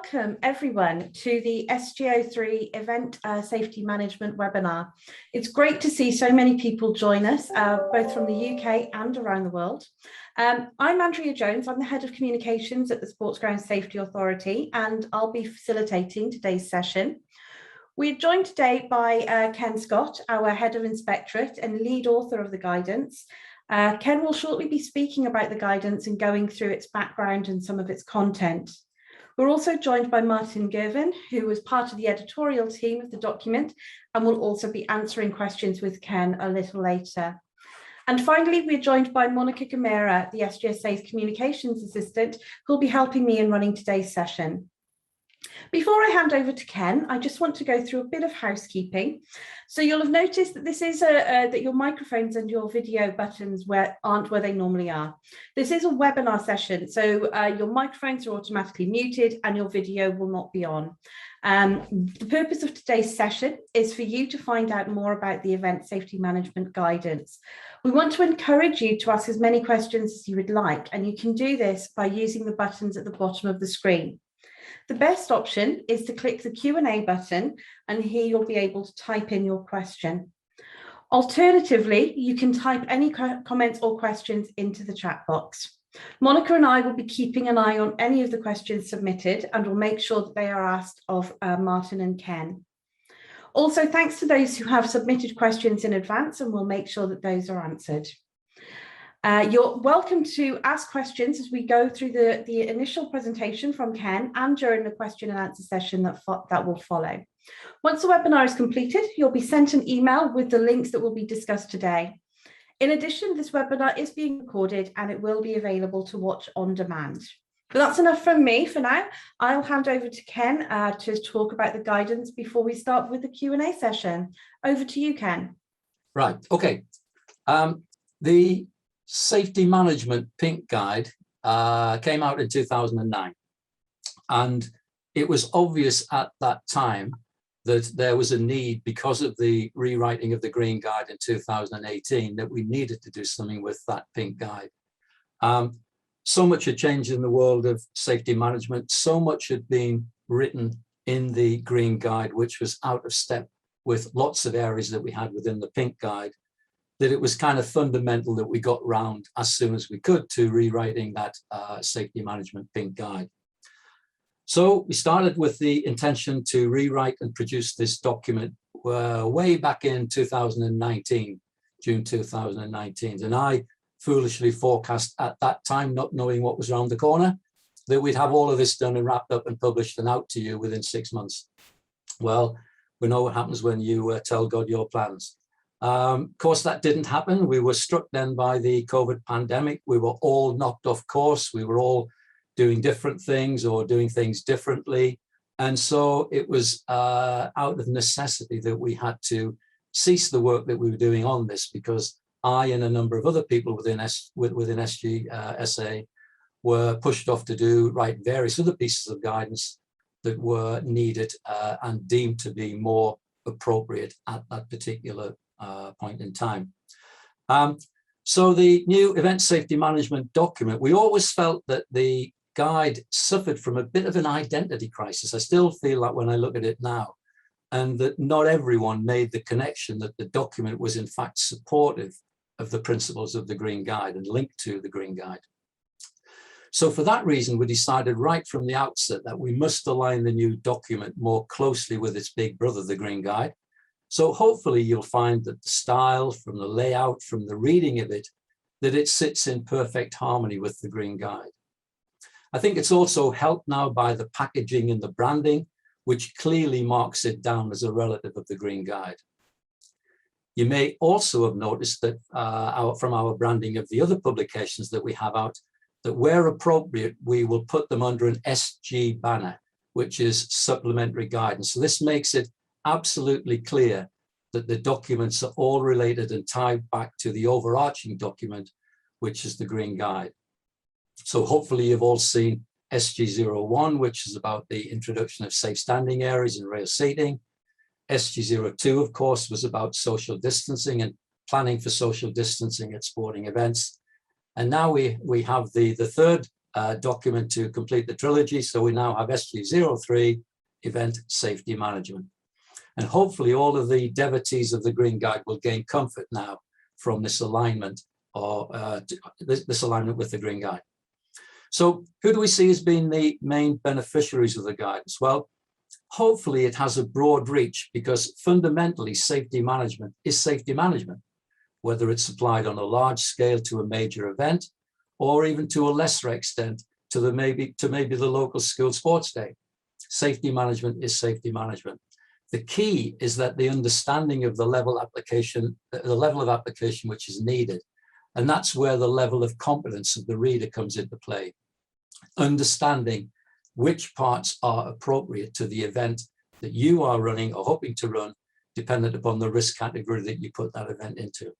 welcome everyone to the SG03 Event Safety Management webinar. It's great to see so many people join us, both from the UK and around the world. I'm Andrea Jones, I'm the Head of Communications at the Sports Ground Safety Authority, and I'll be facilitating today's session. We're joined today by Ken Scott, our Head of Inspectorate and lead author of the guidance. Ken will shortly be speaking about the guidance and going through its background and some of its content. We're also joined by Martin Girvan, who was part of the editorial team of the document and will also be answering questions with Ken a little later. And finally, we're joined by Monica Gamera, the SGSA's communications assistant, who'll be helping me in running today's session. Before I hand over to Ken, I just want to go through a bit of housekeeping. So you'll have noticed that this is that your microphones and your video buttons aren't where they normally are. This is a webinar session, so your microphones are automatically muted and your video will not be on. The purpose of today's session is for you to find out more about the event safety management guidance. We want to encourage you to ask as many questions as you would like, and you can do this by using the buttons at the bottom of the screen. The best option is to click the Q&A button, and here you'll be able to type in your question. Alternatively, you can type any comments or questions into the chat box. Monica and I will be keeping an eye on any of the questions submitted, and will make sure that they are asked of Martin and Ken. Also, thanks to those who have submitted questions in advance, and we'll make sure that those are answered. You're welcome to ask questions as we go through the initial presentation from Ken and during the question and answer session that will follow. Once the webinar is completed, you'll be sent an email with the links that will be discussed today. In addition, this webinar is being recorded and it will be available to watch on demand. But that's enough from me for now. I'll hand over to Ken to talk about the guidance before we start with the Q&A session. Over to you, Ken. Right, okay. The Safety Management Pink Guide came out in 2009, and it was obvious at that time that there was a need, because of the rewriting of the Green Guide in 2018, that we needed to do something with that Pink Guide. So much had changed in the world of safety management, so much had been written in the Green Guide, which was out of step with lots of areas that we had within the Pink Guide, that it was kind of fundamental that we got round as soon as we could to rewriting that Safety Management Pink Guide. So we started with the intention to rewrite and produce this document way back in 2019, June 2019. And I foolishly forecast at that time, not knowing what was around the corner, that we'd have all of this done and wrapped up and published and out to you within 6 months. Well, we know what happens when you tell God your plans. Of course, that didn't happen. We were struck then by the COVID pandemic. We were all knocked off course. We were all doing different things or doing things differently. And so it was out of necessity that we had to cease the work that we were doing on this, because I and a number of other people within SGSA were pushed off to write various other pieces of guidance that were needed and deemed to be more appropriate at that particular point in time. So the new event safety management document, we always felt that the guide suffered from a bit of an identity crisis. I still feel that when I look at it now, and that not everyone made the connection that the document was in fact supportive of the principles of the Green Guide and linked to the Green Guide. So for that reason, we decided right from the outset that we must align the new document more closely with its big brother, the Green Guide. So hopefully you'll find that the style, from the layout, from the reading of it, that it sits in perfect harmony with the Green Guide. I think it's also helped now by the packaging and the branding, which clearly marks it down as a relative of the Green Guide. You may also have noticed that from our branding of the other publications that we have out, that where appropriate, we will put them under an SG banner, which is supplementary guidance. So this makes it absolutely clear that the documents are all related and tied back to the overarching document, which is the Green Guide. So hopefully you've all seen SG01, which is about the introduction of safe standing areas and rail seating. SG02, of course, was about social distancing and planning for social distancing at sporting events. And now we have the third document to complete the trilogy. So we now have SG03, Event Safety Management. And hopefully all of the devotees of the Green Guide will gain comfort now from this alignment, or this alignment with the Green Guide. So who do we see as being the main beneficiaries of the guidance? Well, hopefully it has a broad reach, because fundamentally safety management is safety management, whether it's applied on a large scale to a major event, or even to a lesser extent to maybe the local school sports day. Safety management is safety management. The key is that the understanding of the level of application which is needed, and that's where the level of competence of the reader comes into play. Understanding which parts are appropriate to the event that you are running or hoping to run, dependent upon the risk category that you put that event into.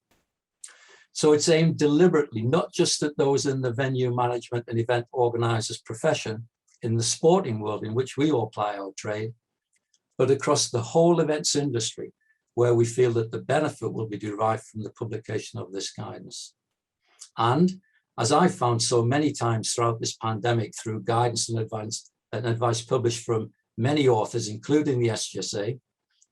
So it's aimed deliberately, not just at those in the venue management and event organizers profession in the sporting world in which we all ply our trade, but across the whole events industry, where we feel that the benefit will be derived from the publication of this guidance. And as I found so many times throughout this pandemic, through guidance and advice published from many authors, including the SGSA,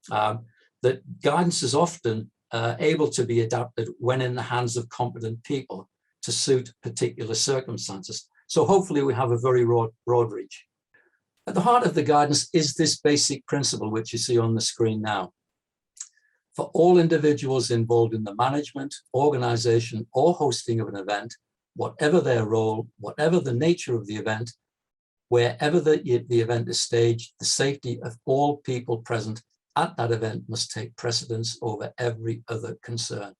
that guidance is often able to be adapted when in the hands of competent people to suit particular circumstances. So hopefully we have a very broad reach. At the heart of the guidance is this basic principle, which you see on the screen now. For all individuals involved in the management, organization, or hosting of an event, whatever their role, whatever the nature of the event, wherever the event is staged, the safety of all people present at that event must take precedence over every other concern.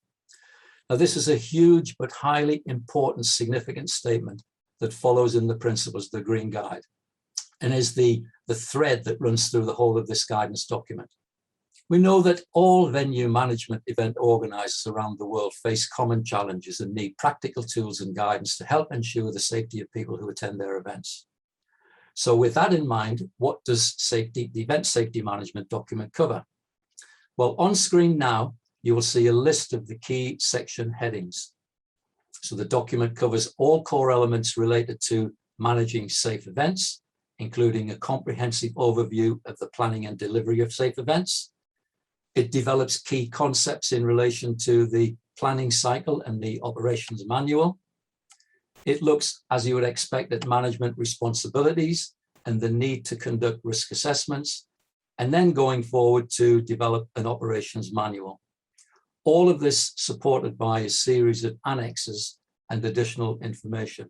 Now, this is a huge but highly important, significant statement that follows in the principles of the Green Guide, and is the thread that runs through the whole of this guidance document. We know that all venue management event organizers around the world face common challenges and need practical tools and guidance to help ensure the safety of people who attend their events. So with that in mind, what does the event safety management document cover? Well, on screen now, you will see a list of the key section headings. So the document covers all core elements related to managing safe events, including a comprehensive overview of the planning and delivery of safe events. It develops key concepts in relation to the planning cycle and the operations manual. It looks, as you would expect, at management responsibilities and the need to conduct risk assessments, and then going forward to develop an operations manual. All of this supported by a series of annexes and additional information.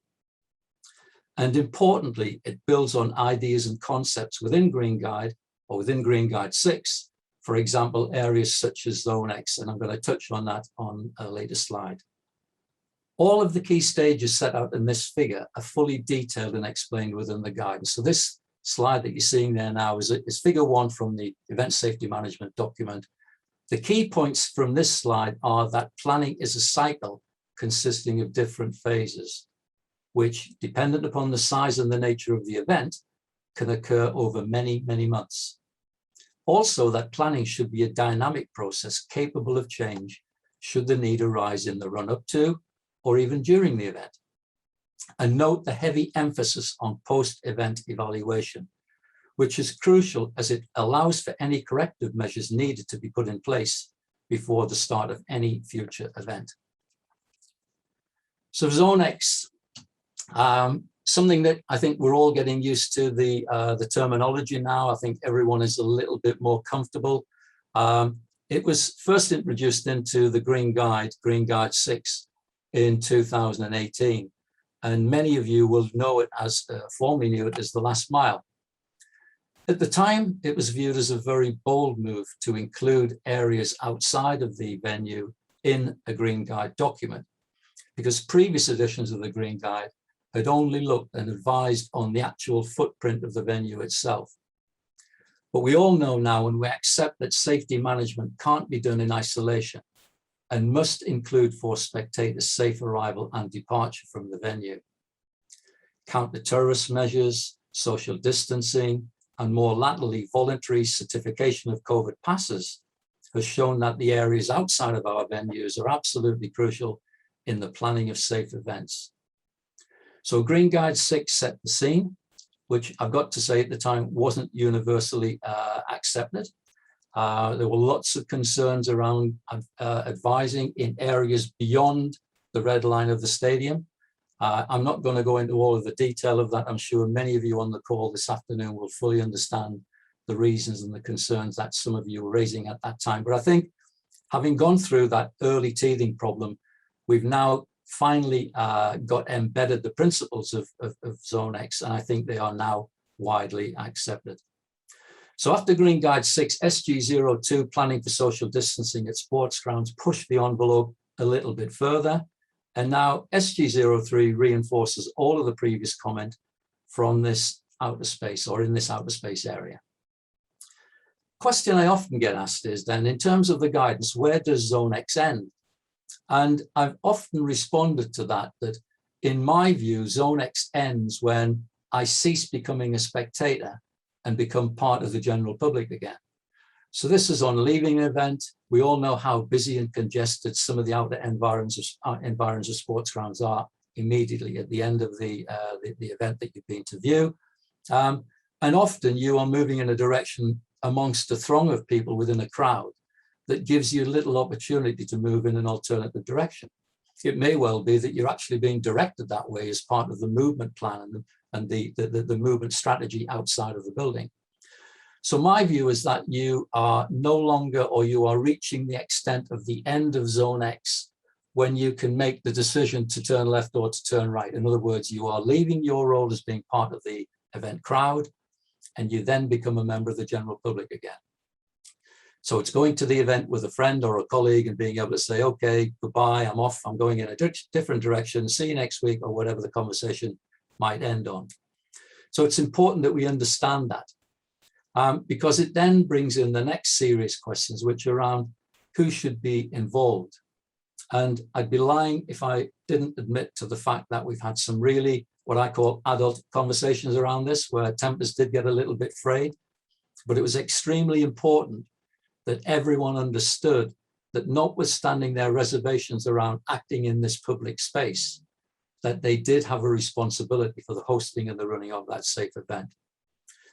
And importantly, it builds on ideas and concepts within Green Guide or within Green Guide 6, for example, areas such as Zonex, and I'm going to touch on that on a later slide. All of the key stages set out in this figure are fully detailed and explained within the guidance. So this slide that you're seeing there now is figure 1 from the event safety management document. The key points from this slide are that planning is a cycle consisting of different phases, which, dependent upon the size and the nature of the event, can occur over many, many months. Also, that planning should be a dynamic process capable of change should the need arise in the run-up to or even during the event. And note the heavy emphasis on post-event evaluation, which is crucial as it allows for any corrective measures needed to be put in place before the start of any future event. So Zonex, something that I think we're all getting used to the terminology now. I think everyone is a little bit more comfortable. It was first introduced into the Green Guide 6 in 2018. And many of you will know it as, formerly knew it as the last mile. At the time, it was viewed as a very bold move to include areas outside of the venue in a Green Guide document, because previous editions of the Green Guide had only looked and advised on the actual footprint of the venue itself. But we all know now, and we accept, that safety management can't be done in isolation and must include for spectators safe arrival and departure from the venue. Counter-terrorist measures, social distancing, and more latterly, voluntary certification of COVID passes has shown that the areas outside of our venues are absolutely crucial in the planning of safe events. So Green Guide 6 set the scene, which I've got to say at the time wasn't universally accepted. There were lots of concerns around advising in areas beyond the red line of the stadium. I'm not going to go into all of the detail of that. I'm sure many of you on the call this afternoon will fully understand the reasons and the concerns that some of you were raising at that time. But I think having gone through that early teething problem, we've now finally got embedded the principles of Zonex, and I think they are now widely accepted. So after Green Guide 6, SG02, planning for social distancing at sports grounds, pushed the envelope a little bit further. And now SG03 reinforces all of the previous comment from this outer space, or in this outer space area. Question I often get asked is then, in terms of the guidance, where does Zonex end? And I've often responded to that, that in my view, Zonex ends when I cease becoming a spectator and become part of the general public again. So this is on leaving an event. We all know how busy and congested some of the outer environs of sports grounds are immediately at the end of the event that you've been to view. And often you are moving in a direction amongst a throng of people within a crowd that gives you little opportunity to move in an alternative direction. It may well be that you're actually being directed that way as part of the movement plan and the movement strategy outside of the building. So my view is that you are no longer, or you are reaching the extent of the end of Zone X when you can make the decision to turn left or to turn right. In other words, you are leaving your role as being part of the event crowd, and you then become a member of the general public again. So it's going to the event with a friend or a colleague and being able to say, okay, goodbye, I'm off, I'm going in a different direction, see you next week, or whatever the conversation might end on. So it's important that we understand that. Because it then brings in the next serious questions, which are around who should be involved. And I'd be lying if I didn't admit to the fact that we've had some really, what I call adult conversations around this, where tempers did get a little bit frayed, but it was extremely important that everyone understood that, notwithstanding their reservations around acting in this public space, that they did have a responsibility for the hosting and the running of that safe event.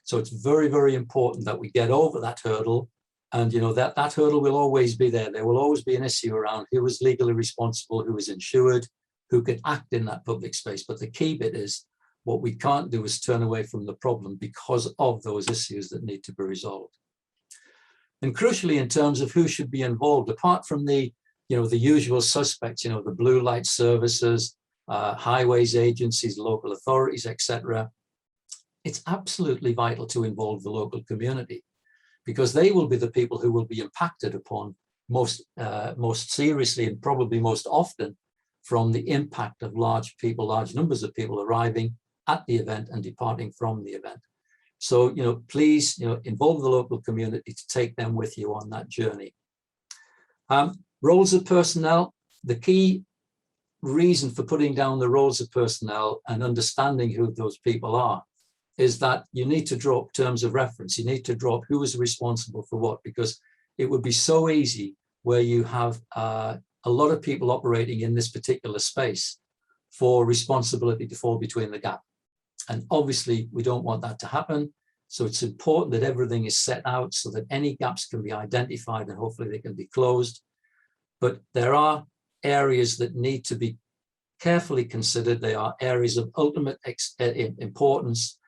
So it's very, very important that we get over that hurdle. And you know that hurdle will always be there. There will always be an issue around who is legally responsible, who is insured, who can act in that public space. But the key bit is, what we can't do is turn away from the problem because of those issues that need to be resolved. And crucially, in terms of who should be involved, apart from the usual suspects, the blue light services, highways agencies, local authorities, etc., it's absolutely vital to involve the local community, because they will be the people who will be impacted upon most seriously and probably most often from the impact of large numbers of people arriving at the event and departing from the event. So, please, involve the local community to take them with you on that journey. Roles of personnel, the key reason for putting down the roles of personnel and understanding who those people are is that you need to draw up terms of reference. You need to draw up who is responsible for what, because it would be so easy where you have a lot of people operating in this particular space for responsibility to fall between the gap. And obviously we don't want that to happen. So it's important that everything is set out so that any gaps can be identified and hopefully they can be closed. But there are areas that need to be carefully considered. They are areas of ultimate importance.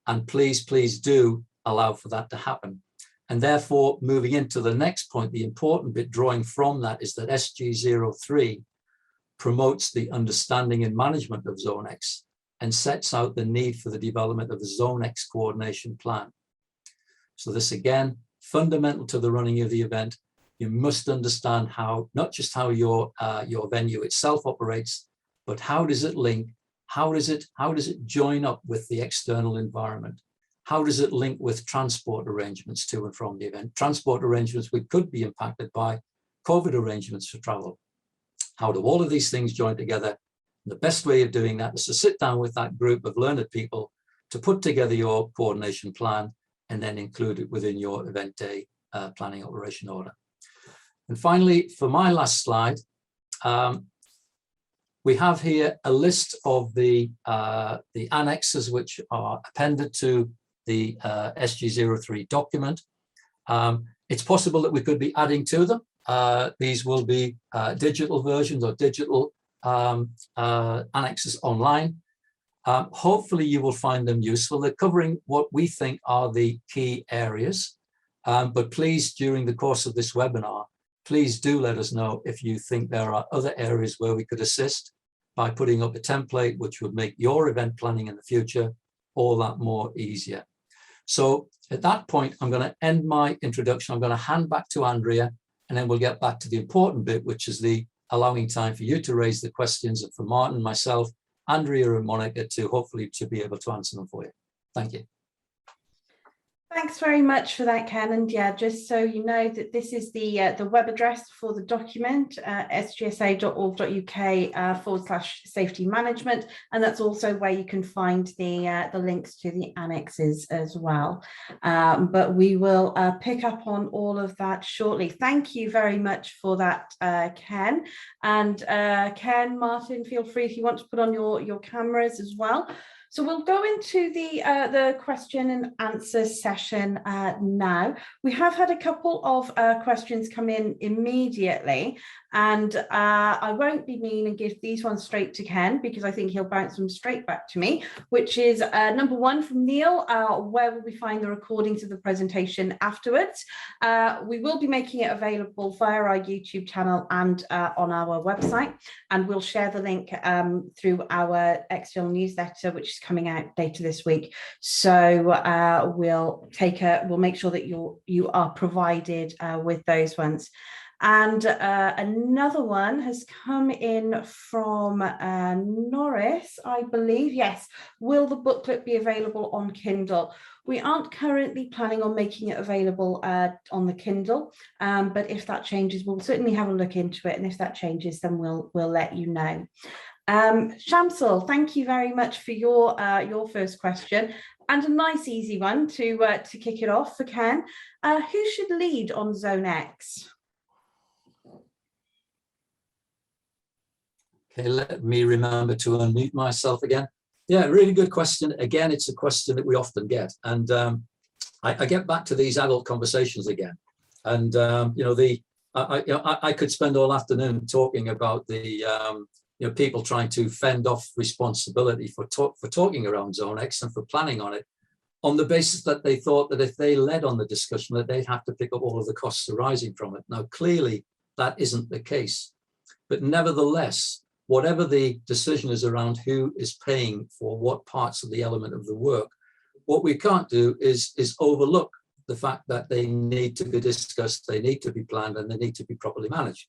And please, please do allow for that to happen. And therefore, moving into the next point, the important bit drawing from that is that SG03 promotes the understanding and management of Zonex and sets out the need for the development of a Zonex coordination plan. So this, again, fundamental to the running of the event. You must understand how, not just how your venue itself operates, but how does it link? How does it join up with the external environment? How does it link with transport arrangements to and from the event? Transport arrangements which could be impacted by COVID arrangements for travel. How do all of these things join together? And the best way of doing that is to sit down with that group of learned people to put together your coordination plan and then include it within your event day planning operation order. And finally, for my last slide, We have here a list of the annexes which are appended to the SG03 document. It's possible that we could be adding to them. These will be digital versions or digital annexes online. Hopefully you will find them useful. They're covering what we think are the key areas. But please, during the course of this webinar, please do let us know if you think there are other areas where we could assist by putting up a template which would make your event planning in the future all that more easier. So at that point, I'm going to end my introduction. I'm going to hand back to Andrea, and then we'll get back to the important bit, which is the allowing time for you to raise the questions, and for Martin, myself, Andrea and Monica to hopefully to be able to answer them for you. Thank you. Thanks very much for that, Ken. And yeah, just so you know that this is the web address for the document, sgsa.org.uk/safety management, and that's also where you can find the links to the annexes as well. But we will pick up on all of that shortly. Thank you very much for that, Ken. And Ken, Martin, feel free if you want to put on your cameras as well. So we'll go into the question and answer session now. We have had a couple of questions come in immediately, and I won't be mean and give these ones straight to Ken, because I think he'll bounce them straight back to me, which is number one from Neil: where will we find the recordings of the presentation afterwards? We will be making it available via our YouTube channel and on our website, and we'll share the link through our external newsletter, which is coming out later this week. So we'll make sure that you are provided with those ones. And another one has come in from Norris, I believe. Yes. Will the booklet be available on Kindle? We aren't currently planning on making it available on the Kindle, but if that changes, we'll certainly have a look into it. And if that changes, then we'll let you know. Shamsul, thank you very much for your first question, and a nice easy one to kick it off for Ken. Who should lead on Zonex? Okay, let me remember to unmute myself again. Yeah, really good question. Again, it's a question that we often get, and I get back to these adult conversations again. And you know, I could spend all afternoon talking about the people trying to fend off responsibility for talking around Zonex and for planning on it, on the basis that they thought that if they led on the discussion, that they'd have to pick up all of the costs arising from it. Now, clearly, that isn't the case. But nevertheless, whatever the decision is around who is paying for what parts of the element of the work, what we can't do is overlook the fact that they need to be discussed, they need to be planned, and they need to be properly managed.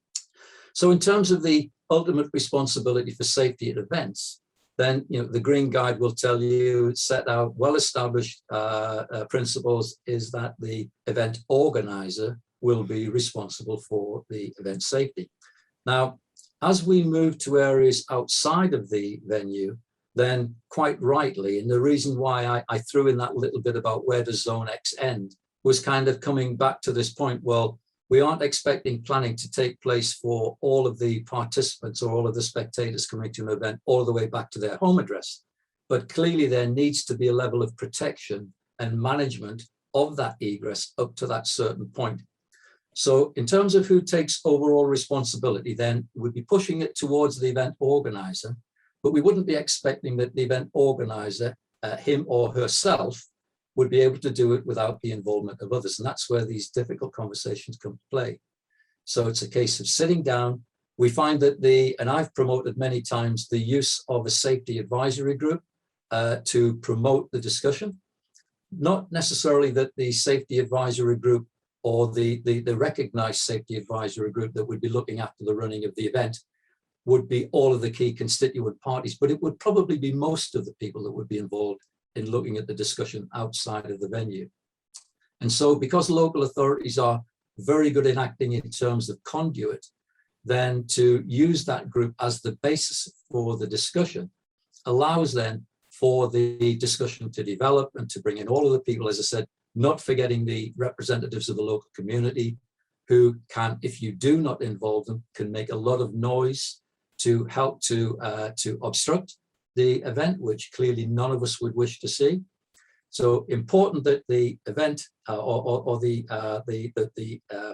So in terms of the ultimate responsibility for safety at events, then the Green Guide will tell you, set out well-established principles, is that the event organizer will be responsible for the event safety. Now, as we move to areas outside of the venue, then quite rightly, and the reason why I threw in that little bit about where does Zonex end, was kind of coming back to this point. Well, we aren't expecting planning to take place for all of the participants or all of the spectators coming to an event all the way back to their home address. But clearly there needs to be a level of protection and management of that egress up to that certain point. So in terms of who takes overall responsibility, then we'd be pushing it towards the event organizer, but we wouldn't be expecting that the event organizer, him or herself, would be able to do it without the involvement of others. And that's where these difficult conversations come to play. So it's a case of sitting down. We find that and I've promoted many times the use of a safety advisory group to promote the discussion. Not necessarily that the safety advisory group or the recognized safety advisory group that would be looking after the running of the event would be all of the key constituent parties, but it would probably be most of the people that would be involved in looking at the discussion outside of the venue. And so because local authorities are very good in acting in terms of conduit, then to use that group as the basis for the discussion allows then for the discussion to develop and to bring in all of the people, as I said, not forgetting the representatives of the local community who can, if you do not involve them, can make a lot of noise, to help to obstruct the event, which clearly none of us would wish to see. So important that the event or the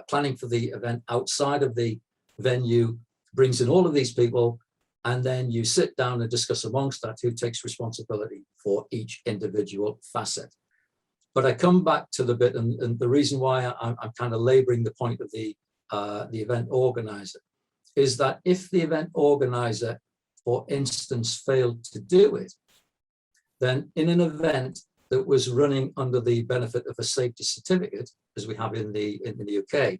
planning for the event outside of the venue brings in all of these people, and then you sit down and discuss amongst that who takes responsibility for each individual facet. But I come back to the bit, and the reason why I'm kind of laboring the point of the event organizer is that if the event organizer, for instance, failed to do it, then in an event that was running under the benefit of a safety certificate, as we have in the UK,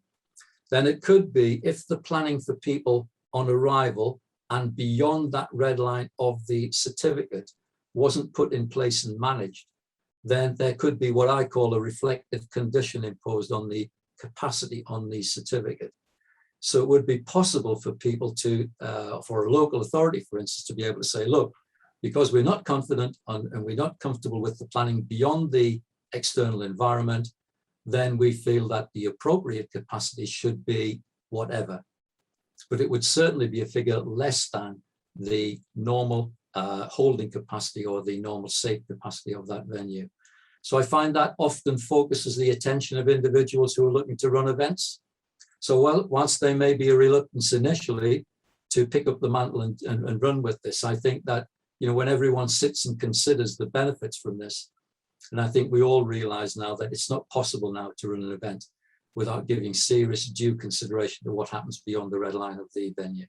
then it could be, if the planning for people on arrival and beyond that red line of the certificate wasn't put in place and managed, then there could be what I call a reflective condition imposed on the capacity on the certificate. So it would be possible for people to, for a local authority, for instance, to be able to say, look, because we're not confident and we're not comfortable with the planning beyond the external environment, then we feel that the appropriate capacity should be whatever. But it would certainly be a figure less than the normal holding capacity or the normal safe capacity of that venue. So I find that often focuses the attention of individuals who are looking to run events. So whilst there may be a reluctance initially to pick up the mantle and run with this, I think that, you know, when everyone sits and considers the benefits from this, and I think we all realize now that it's not possible now to run an event without giving serious due consideration to what happens beyond the red line of the venue.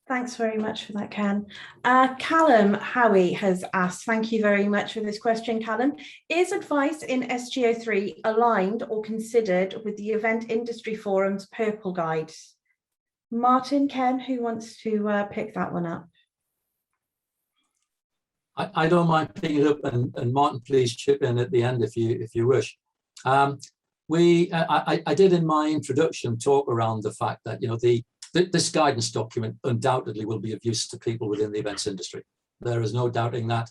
Thanks very much for that, Ken. Callum Howie has asked, thank you very much for this question, Callum. Is advice in SG03 aligned or considered with the Event Industry Forum's Purple Guide? Martin, Ken, who wants to pick that one up? I don't mind picking it up, and Martin, please chip in at the end if you wish. I did in my introduction talk around the fact that, you know, this guidance document undoubtedly will be of use to people within the events industry. There is no doubting that.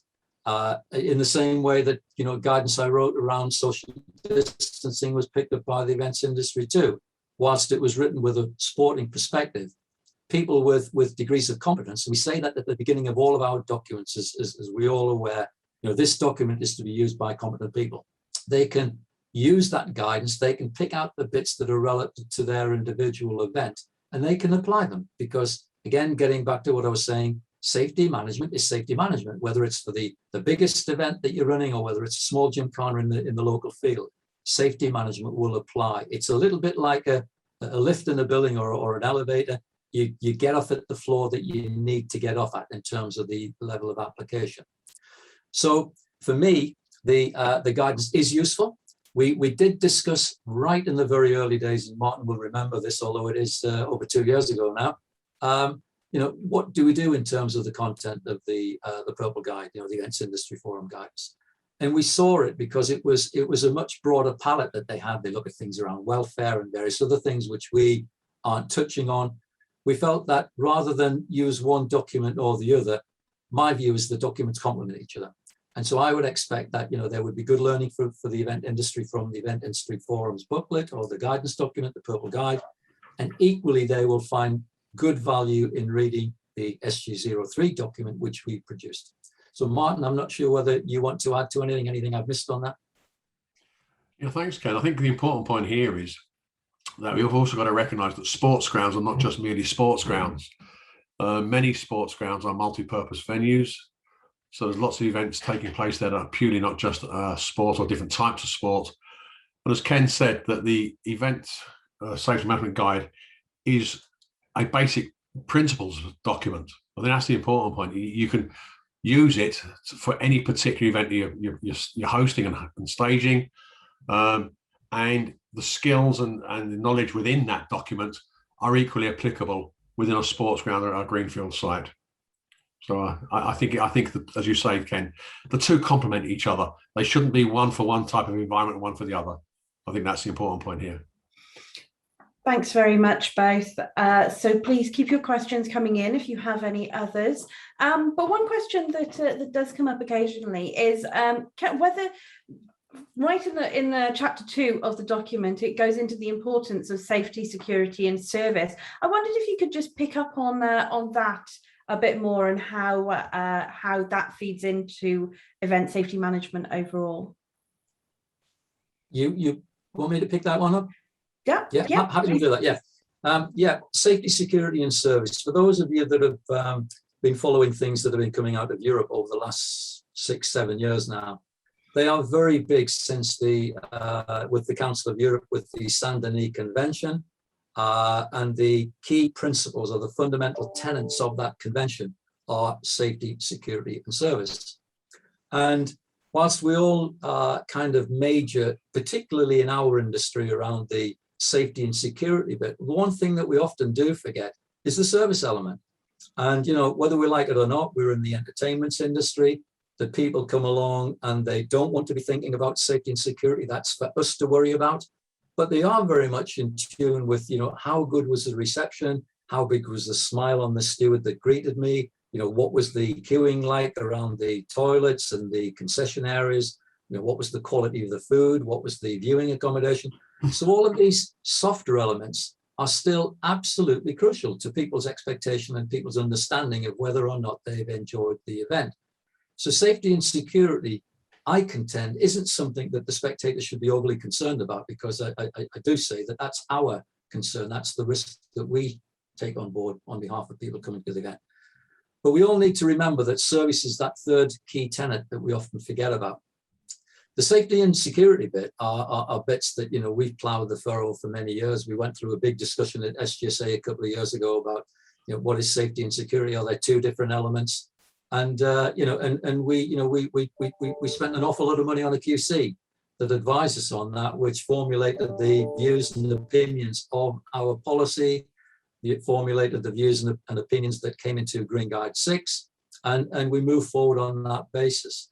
In the same way that, you know, guidance I wrote around social distancing was picked up by the events industry too, whilst it was written with a sporting perspective. People with degrees of competence, we say that at the beginning of all of our documents, as we all aware, you know, this document is to be used by competent people. They can use that guidance, they can pick out the bits that are relevant to their individual event, and they can apply them. Because again, getting back to what I was saying, safety management is safety management, whether it's for the biggest event that you're running or whether it's a small gymkhana in the local field. Safety management will apply. It's a little bit like a lift in a building or an elevator. You get off at the floor that you need to get off at in terms of the level of application. So for me, the guidance is useful. We did discuss right in the very early days, and Martin will remember this, although it is over 2 years ago now. You know, what do we do in terms of the content of the Purple Guide, you know, the Events Industry Forum guidance? And we saw it because it was a much broader palette that they had. They look at things around welfare and various other things which we aren't touching on. We felt that rather than use one document or the other, my view is the documents complement each other. And so I would expect that, you know, there would be good learning for the event industry from the Event Industry Forum's booklet or the guidance document, the Purple Guide. And equally, they will find good value in reading the SG03 document, which we produced. So Martin, I'm not sure whether you want to add to anything I've missed on that. Yeah, thanks, Ken. I think the important point here is that we've also got to recognise that sports grounds are not just merely sports grounds. Many sports grounds are multi-purpose venues. So there's lots of events taking place that are purely not just sport or different types of sport. But as Ken said, that the Event Safety Management Guide is a basic principles document. I think that's the important point. You can use it for any particular event you're hosting and staging. And the skills and the knowledge within that document are equally applicable within a sports ground or a greenfield site. So I think that, as you say, Ken, the two complement each other. They shouldn't be one for one type of environment and one for the other. I think that's the important point here. Thanks very much, both. So please keep your questions coming in if you have any others. But one question that does come up occasionally is whether right in the chapter 2 of the document, it goes into the importance of safety, security, and service. I wondered if you could just pick up on that a bit more, and how that feeds into event safety management overall. You want me to pick that one up? Yeah. Happy to do that. Yeah, safety, security, and service. For those of you that have been following things that have been coming out of Europe over the last 6-7 years now, they are very big since with the Council of Europe, with the Saint-Denis Convention, and the key principles or the fundamental tenets of that convention are safety, security, and service. And whilst we all kind of major, particularly in our industry, around the safety and security bit, the one thing that we often do forget is the service element. And, you know, whether we like it or not, we're in the entertainment industry. The people come along and they don't want to be thinking about safety and security. That's for us to worry about. But they are very much in tune with, you know, how good was the reception? How big was the smile on the steward that greeted me? You know, what was the queuing like around the toilets and the concession areas? You know, what was the quality of the food? What was the viewing accommodation? So all of these softer elements are still absolutely crucial to people's expectation and people's understanding of whether or not they've enjoyed the event. So safety and security, I contend, isn't something that the spectators should be overly concerned about, because I do say that that's our concern. That's the risk that we take on board on behalf of people coming to the event. But we all need to remember that service is that third key tenet that we often forget about. The safety and security bit are bits that, you know, we've plowed the furrow for many years. We went through a big discussion at SGSA a couple of years ago about, you know, what is safety and security? Are there two different elements? And you know, and we spent an awful lot of money on a QC that advised us on that, which formulated the views and opinions of our policy. It formulated the views and opinions that came into Green Guide 6, and we move forward on that basis.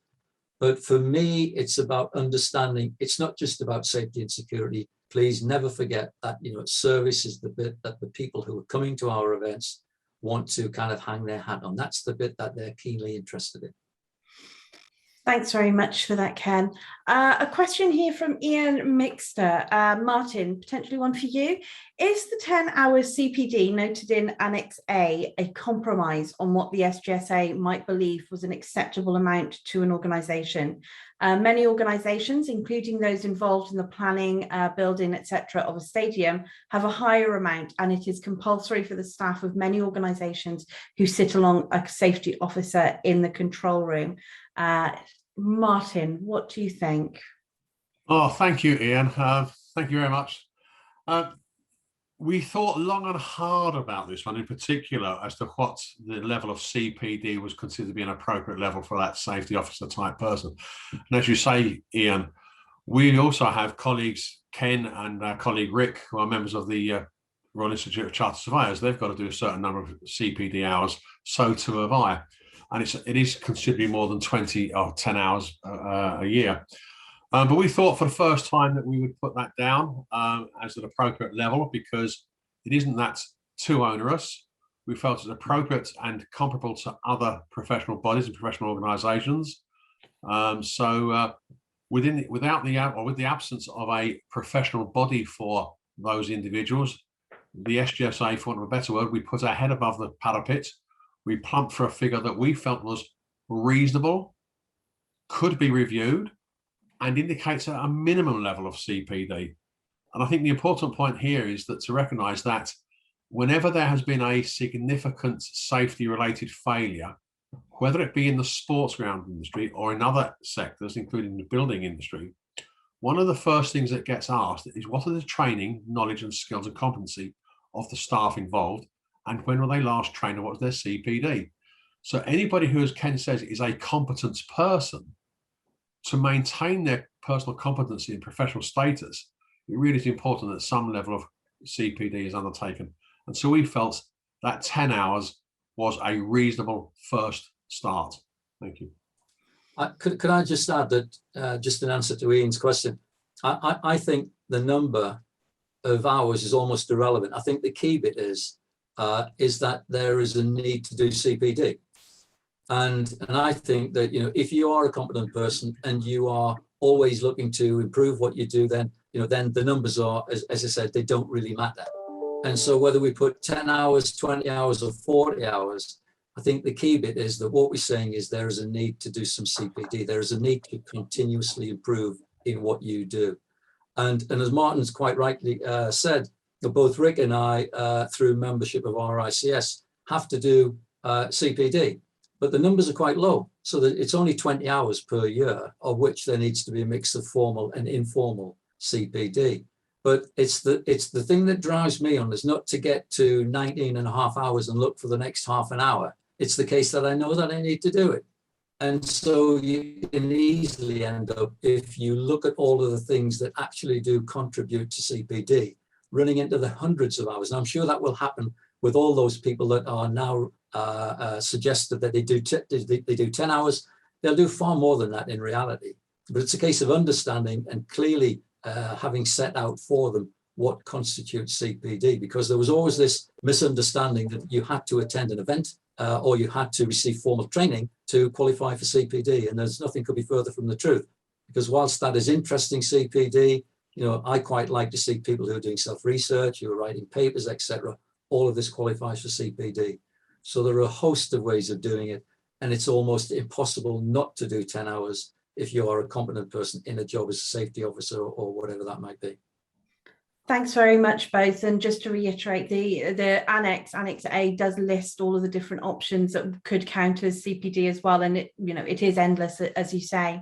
But for me, it's about understanding. It's not just about safety and security. Please never forget that, you know, service is the bit that the people who are coming to our events want to kind of hang their hat on. That's the bit that they're keenly interested in. Thanks very much for that, Ken. A question here from Ian Mixter. Martin, potentially one for you. Is the 10 hours CPD noted in Annex A a compromise on what the SGSA might believe was an acceptable amount to an organisation? Many organisations, including those involved in the planning, building, etc. of a stadium, have a higher amount, and it is compulsory for the staff of many organisations who sit along a safety officer in the control room. Martin, what do you think? Oh, thank you, Ian. Thank you very much. We thought long and hard about this one, in particular as to what the level of CPD was considered to be an appropriate level for that safety officer type person. And as you say, Ian, we also have colleagues, Ken and our colleague Rick, who are members of the Royal Institute of Chartered Surveyors. They've got to do a certain number of CPD hours, so too have I. And it is considerably more than 20 or 10 hours a year. But we thought for the first time that we would put that down as an appropriate level, because it isn't that too onerous. We felt it's appropriate and comparable to other professional bodies and professional organisations. With the absence of a professional body for those individuals, the SGSA, for want of a better word, we put our head above the parapet. We plumped for a figure that we felt was reasonable, could be reviewed, and indicates a minimum level of CPD. And I think the important point here is that to recognise that whenever there has been a significant safety-related failure, whether it be in the sports ground industry or in other sectors, including the building industry, one of the first things that gets asked is what are the training, knowledge and skills and competency of the staff involved, and when were they last trained and what was their CPD? So anybody who, as Ken says, is a competent person, to maintain their personal competency and professional status, it really is important that some level of CPD is undertaken. And so we felt that 10 hours was a reasonable first start. Thank you. Could I just add that, just in answer to Ian's question, I think the number of hours is almost irrelevant. I think the key bit is that there is a need to do CPD. And I think that, you know, if you are a competent person and you are always looking to improve what you do, then, then the numbers are, as I said, they don't really matter. And so whether we put 10 hours, 20 hours or 40 hours, I think the key bit is that what we're saying is there is a need to do some CPD. There is a need to continuously improve in what you do. And as Martin's quite rightly said, that both Rick and I, through membership of RICS, have to do CPD, but the numbers are quite low. So that it's only 20 hours per year, of which there needs to be a mix of formal and informal CPD. But it's the thing that drives me on is not to get to 19 and a half hours and look for the next half an hour. It's the case that I know that I need to do it. And so you can easily end up, if you look at all of the things that actually do contribute to CPD, running into the hundreds of hours. And I'm sure that will happen with all those people that are now suggested that they do 10 hours. They'll do far more than that in reality. But it's a case of understanding and clearly having set out for them what constitutes CPD, because there was always this misunderstanding that you had to attend an event or you had to receive formal training to qualify for CPD. And there's nothing could be further from the truth, because whilst that is interesting CPD, I quite like to see people who are doing self-research, who are writing papers, etc. All of this qualifies for CPD. So there are a host of ways of doing it, and it's almost impossible not to do 10 hours if you are a competent person in a job as a safety officer or whatever that might be. Thanks very much, both. And just to reiterate, the Annex A does list all of the different options that could count as CPD as well. And it is endless, as you say.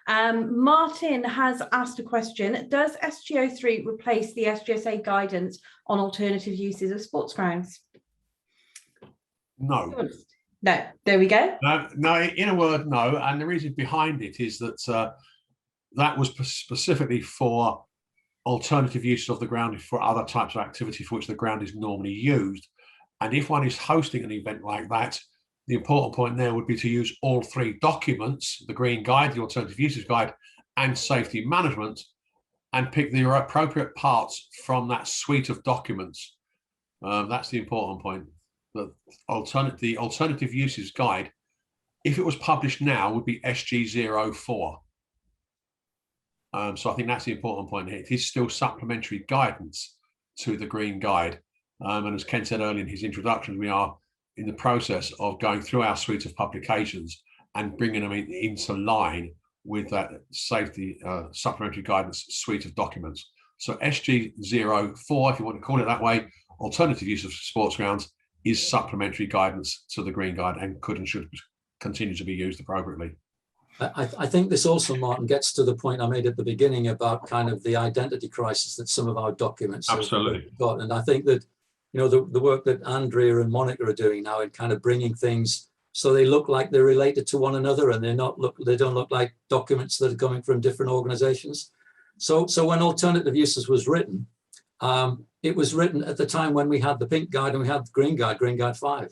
Martin has asked a question. Does SG03 replace the SGSA guidance on alternative uses of sports grounds? No. No, there we go. No, in a word, no. And the reason behind it is that that was specifically for alternative use of the ground for other types of activity for which the ground is normally used. And if one is hosting an event like that, the important point there would be to use all three documents, the Green Guide, the Alternative Uses Guide, and Safety Management, and pick the appropriate parts from that suite of documents. That's the important point. The Alternative Uses Guide, if it was published now, would be SG04. So I think that's the important point here. It is still supplementary guidance to the Green Guide. And as Ken said earlier in his introduction, we are in the process of going through our suite of publications and bringing them into line with that safety supplementary guidance suite of documents. So SG04, if you want to call it that way, alternative use of sports grounds, is supplementary guidance to the Green Guide and could and should continue to be used appropriately. I think this also, Martin, gets to the point I made at the beginning about kind of the identity crisis that some of our documents have got. And I think that, the work that Andrea and Monica are doing now in kind of bringing things so they look like they're related to one another and they don't look like documents that are coming from different organizations. So when Alternative Uses was written, it was written at the time when we had the Pink Guide and we had the Green Guide 5.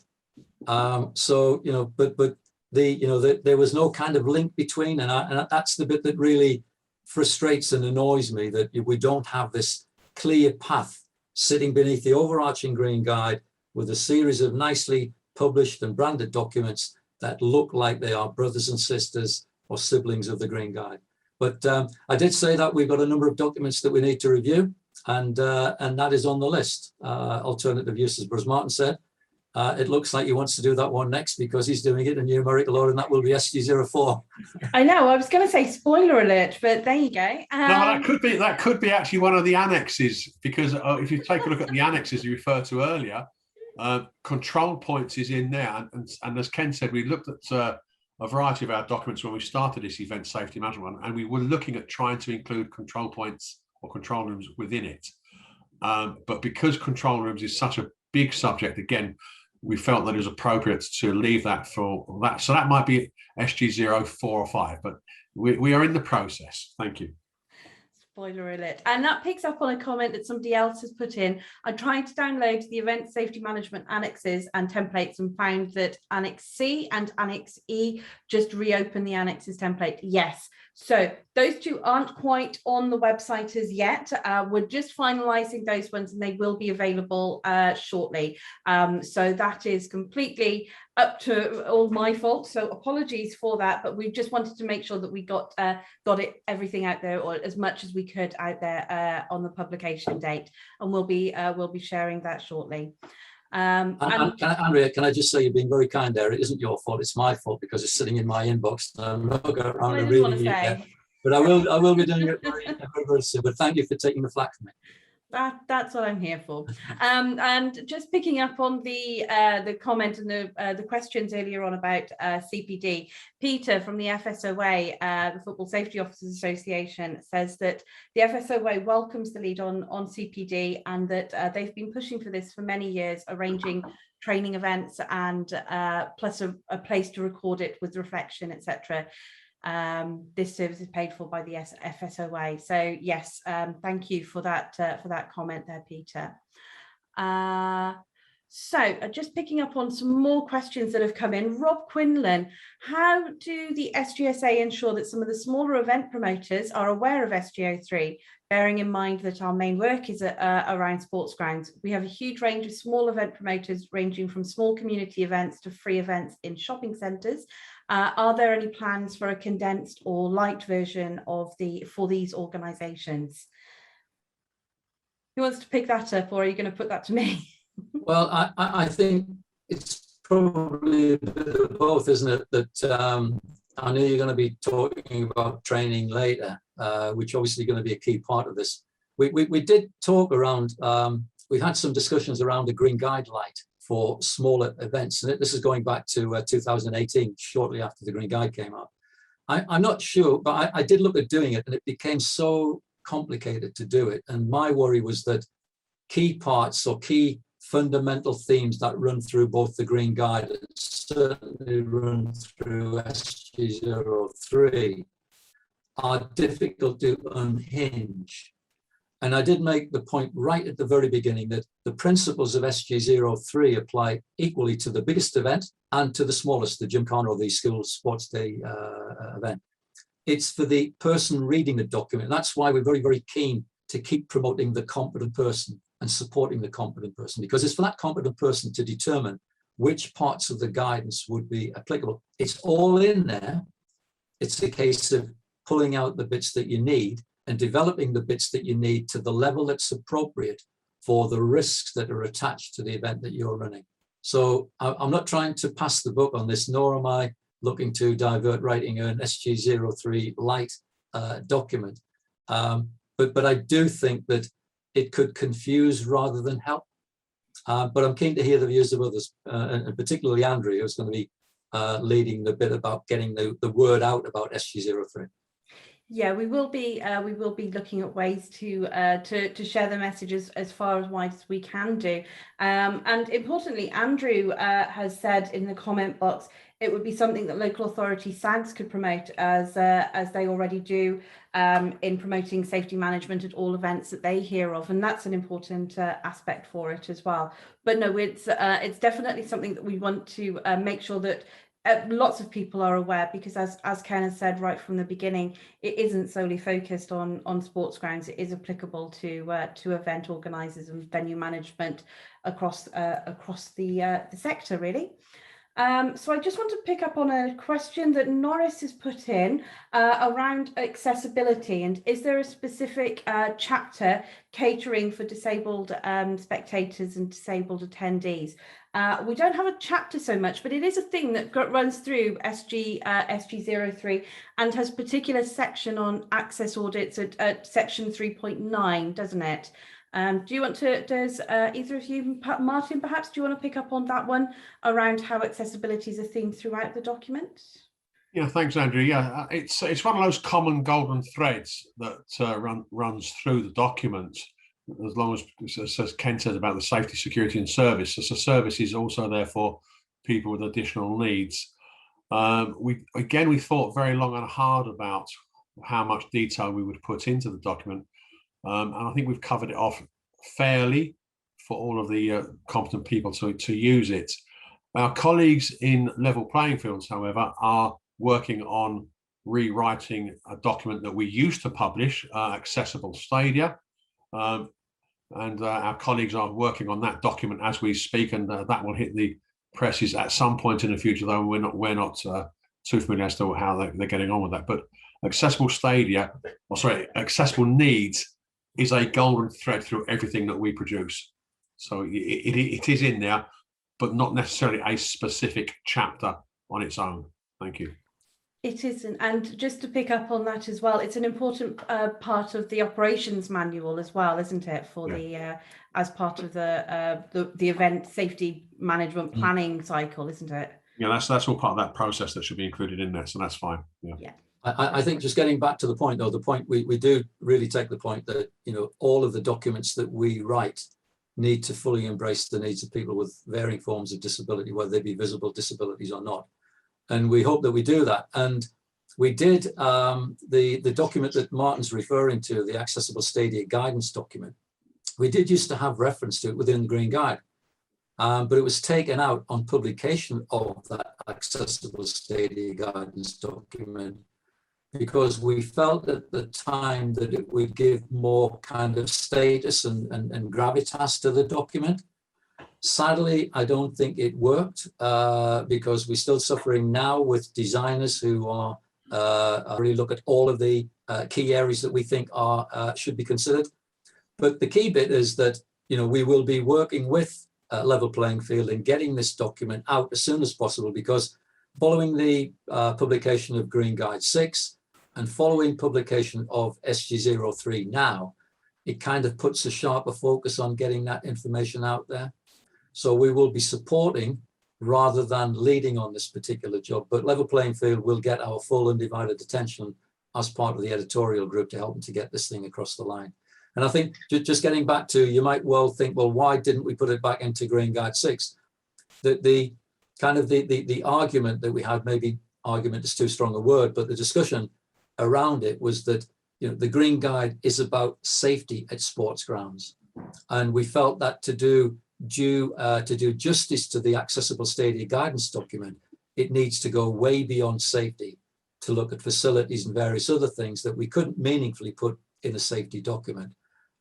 But there was no kind of link between, and that's the bit that really frustrates and annoys me, that we don't have this clear path sitting beneath the overarching Green Guide with a series of nicely published and branded documents that look like they are brothers and sisters or siblings of the Green Guide. But I did say that we've got a number of documents that we need to review, and that is on the list, alternative uses. But as Martin said, it looks like he wants to do that one next because he's doing it in numerical order, and that will be SG04. I know. I was going to say spoiler alert, but there you go. No, that could be actually one of the annexes, because if you take a look at the annexes you referred to earlier, control points is in there, and as Ken said, we looked at a variety of our documents when we started this event safety management, and we were looking at trying to include control points or control rooms within it. But because control rooms is such a big subject, again, we felt that it was appropriate to leave that for that. So that might be SG04 or 5, but we are in the process. Thank you. Spoiler alert. And that picks up on a comment that somebody else has put in. I tried to download the event safety management annexes and templates and found that Annex C and Annex E just reopen the annexes template. Yes. So those two aren't quite on the website as yet. We're just finalising those ones, and they will be available shortly. So that is completely up to all my fault. So apologies for that, but we just wanted to make sure that we got everything out there, or as much as we could out there on the publication date, and we'll be sharing that shortly. Andrea, can I just say you've been very kind there? It isn't your fault; it's my fault because it's sitting in my inbox. I'm not going around to reading it yet, but I will be doing it very, very soon. But thank you for taking the flak from me. That's what I'm here for. And just picking up on the comment and the questions earlier on about CPD, Peter from the FSOA, the Football Safety Officers Association, says that the FSOA welcomes the lead on CPD, and that they've been pushing for this for many years, arranging training events and plus a place to record it with reflection, etc. This service is paid for by the FSOA. So yes, thank you for that comment there, Peter. So just picking up on some more questions that have come in. Rob Quinlan, how do the SGSA ensure that some of the smaller event promoters are aware of SG03, bearing in mind that our main work is around sports grounds? We have a huge range of small event promoters, ranging from small community events to free events in shopping centres. Are there any plans for a condensed or light version for these organisations? Who wants to pick that up, or are you going to put that to me? Well, I think it's probably a bit of both, isn't it? That I know you're going to be talking about training later, which obviously going to be a key part of this. We did talk around, we had some discussions around the green guide light for smaller events. And this is going back to 2018, shortly after the Green Guide came out. I'm not sure, but I did look at doing it, and it became so complicated to do it. And my worry was that key parts or key fundamental themes that run through both the Green Guide and certainly run through SG03 are difficult to unhinge. And I did make the point right at the very beginning that the principles of SG03 apply equally to the biggest event and to the smallest, the Gymkhana or the school sports day event. It's for the person reading the document. That's why we're very, very keen to keep promoting the competent person and supporting the competent person, because it's for that competent person to determine which parts of the guidance would be applicable. It's all in there. It's a case of pulling out the bits that you need and developing the bits that you need to the level that's appropriate for the risks that are attached to the event that you're running. So I'm not trying to pass the book on this, nor am I looking to divert writing an SG03 light document. But I do think that it could confuse rather than help. But I'm keen to hear the views of others, and particularly Andrew, who's going to be leading the bit about getting the word out about SG03. Yeah, we will be looking at ways to share the messages as far as wide as we can do. And importantly, Andrew has said in the comment box, it would be something that local authority SAGs could promote as they already do in promoting safety management at all events that they hear of, and that's an important aspect for it as well. But no, it's definitely something that we want to make sure that lots of people are aware, because as Ken has said right from the beginning, it isn't solely focused on sports grounds. It is applicable to event organisers and venue management across the sector, really. So I just want to pick up on a question that Norris has put in around accessibility, and is there a specific chapter catering for disabled spectators and disabled attendees? We don't have a chapter so much, but it is a thing that runs through SG03 and has particular section on access audits at section 3.9, doesn't it? Do you want to, does either of you, Martin, perhaps, do you want to pick up on that one around how accessibility is a theme throughout the document? Yeah, thanks, Andrew. Yeah, it's one of those common golden threads that runs through the document, as long as Ken says about the safety, security and service. So service is also there for people with additional needs. We thought very long and hard about how much detail we would put into the document. And I think we've covered it off fairly for all of the competent people to use it. Our colleagues in level playing fields, however, are working on rewriting a document that we used to publish, Accessible Stadia. And our colleagues are working on that document as we speak, and that will hit the presses at some point in the future, though we're not too familiar as to how they're getting on with that. But Accessible Stadia, Accessible Needs is a golden thread through everything that we produce. So it is in there, but not necessarily a specific chapter on its own. Thank you. It isn't, and just to pick up on that as well, it's an important part of the operations manual as well, isn't it? For the as part of the event safety management planning cycle, isn't it? Yeah, that's all part of that process that should be included in there, so that's fine. Yeah. I think just getting back to the point, though, we do really take the point that, you know, all of the documents that we write need to fully embrace the needs of people with varying forms of disability, whether they be visible disabilities or not. And we hope that we do that. And we did the document that Martin's referring to, the Accessible Stadia guidance document. We did used to have reference to it within the Green Guide, but it was taken out on publication of that Accessible Stadia guidance document because we felt at the time that it would give more kind of status and gravitas to the document. Sadly, I don't think it worked because we're still suffering now with designers who are really look at all of the key areas that we think are should be considered. But the key bit is that, you know, we will be working with Level Playing Field in getting this document out as soon as possible, because following the publication of Green Guide 6 and following publication of SG03 now, it kind of puts a sharper focus on getting that information out there. So we will be supporting rather than leading on this particular job, but Level Playing Field will get our full undivided attention as part of the editorial group to help them to get this thing across the line. And I think just getting back to, you might well think, well, why didn't we put it back into Green Guide 6? The kind of the argument that we had, maybe argument is too strong a word, but the discussion around it was that, you know, the Green Guide is about safety at sports grounds. And we felt that to do justice to the Accessible Stadia guidance document, it needs to go way beyond safety to look at facilities and various other things that we couldn't meaningfully put in a safety document.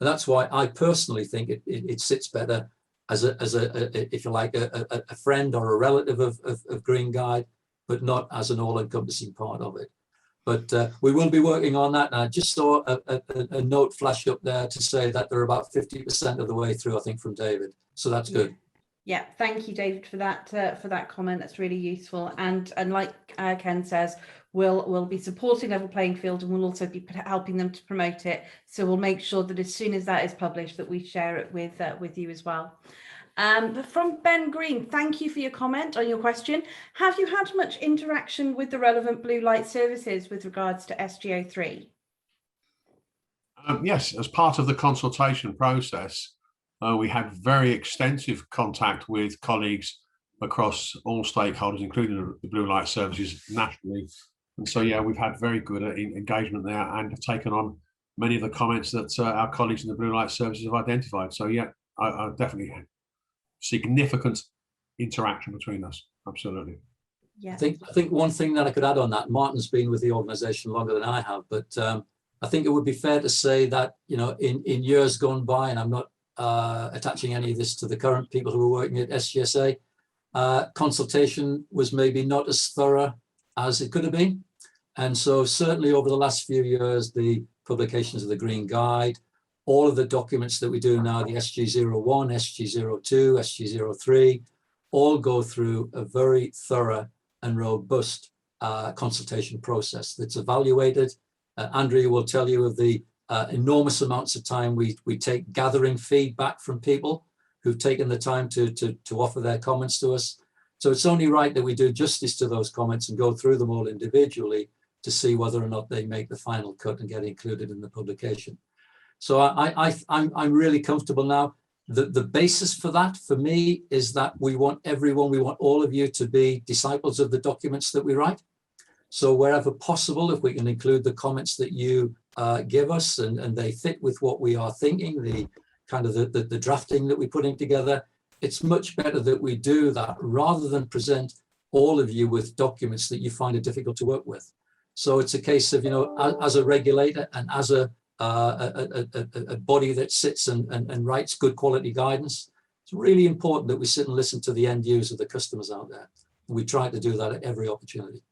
And that's why I personally think it sits better as a if you like, a friend or a relative of Green Guide, but not as an all-encompassing part of it. But we will be working on that. And I just saw a note flash up there to say that they're about 50% of the way through, I think, from David. So that's good. Yeah, thank you, David, for that comment. That's really useful. And like Ken says, we'll be supporting Level Playing Field, and we'll also be helping them to promote it. So we'll make sure that as soon as that is published, that we share it with you as well. But from Ben Green, thank you for your comment on your question. Have you had much interaction with the relevant blue light services with regards to SG03? Yes, as part of the consultation process, we had very extensive contact with colleagues across all stakeholders, including the blue light services nationally. And so, yeah, we've had very good engagement there and have taken on many of the comments that our colleagues in the blue light services have identified. So, yeah, I definitely significant interaction between us. Absolutely. Yeah. I think one thing that I could add on that, Martin's been with the organisation longer than I have, but I think it would be fair to say that, you know, in years gone by, and I'm not attaching any of this to the current people who are working at SGSA, consultation was maybe not as thorough as it could have been. And so certainly over the last few years, the publications of the Green Guide, all of the documents that we do now, the SG01, SG02, SG03, all go through a very thorough and robust consultation process that's evaluated. Andrea will tell you of the enormous amounts of time we take gathering feedback from people who've taken the time to offer their comments to us. So it's only right that we do justice to those comments and go through them all individually to see whether or not they make the final cut and get included in the publication. So I'm really comfortable now. The basis for that, for me, is that we want all of you to be disciples of the documents that we write. So wherever possible, if we can include the comments that you give us and they fit with what we are thinking, the kind of the drafting that we're putting together, it's much better that we do that rather than present all of you with documents that you find it difficult to work with. So it's a case of, as a regulator and as a body that sits and writes good quality guidance, it's really important that we sit and listen to the end user, the customers out there. And we try to do that at every opportunity.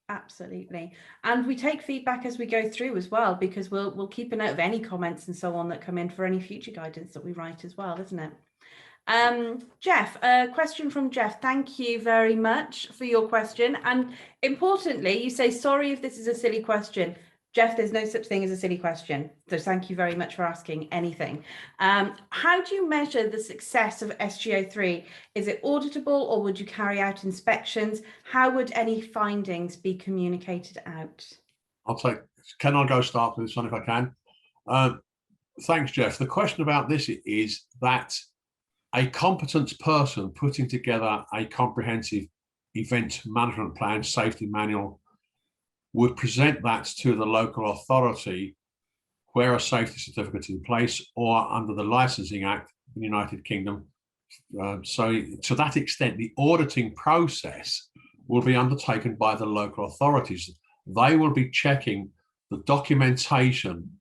Absolutely. And we take feedback as we go through as well, because we'll keep a note of any comments and so on that come in for any future guidance that we write as well, isn't it? Jeff, a question from Jeff. Thank you very much for your question. And importantly, you say, sorry if this is a silly question. Jeff, there's no such thing as a silly question. So thank you very much for asking anything. How do you measure the success of SG03? Is it auditable, or would you carry out inspections? How would any findings be communicated out? Can I go start with this one if I can? Thanks, Jeff. The question about this is that a competent person putting together a comprehensive event management plan, safety manual, would present that to the local authority where a safety certificate is in place, or under the Licensing Act in the United Kingdom. So to that extent, the auditing process will be undertaken by the local authorities. They will be checking the documentation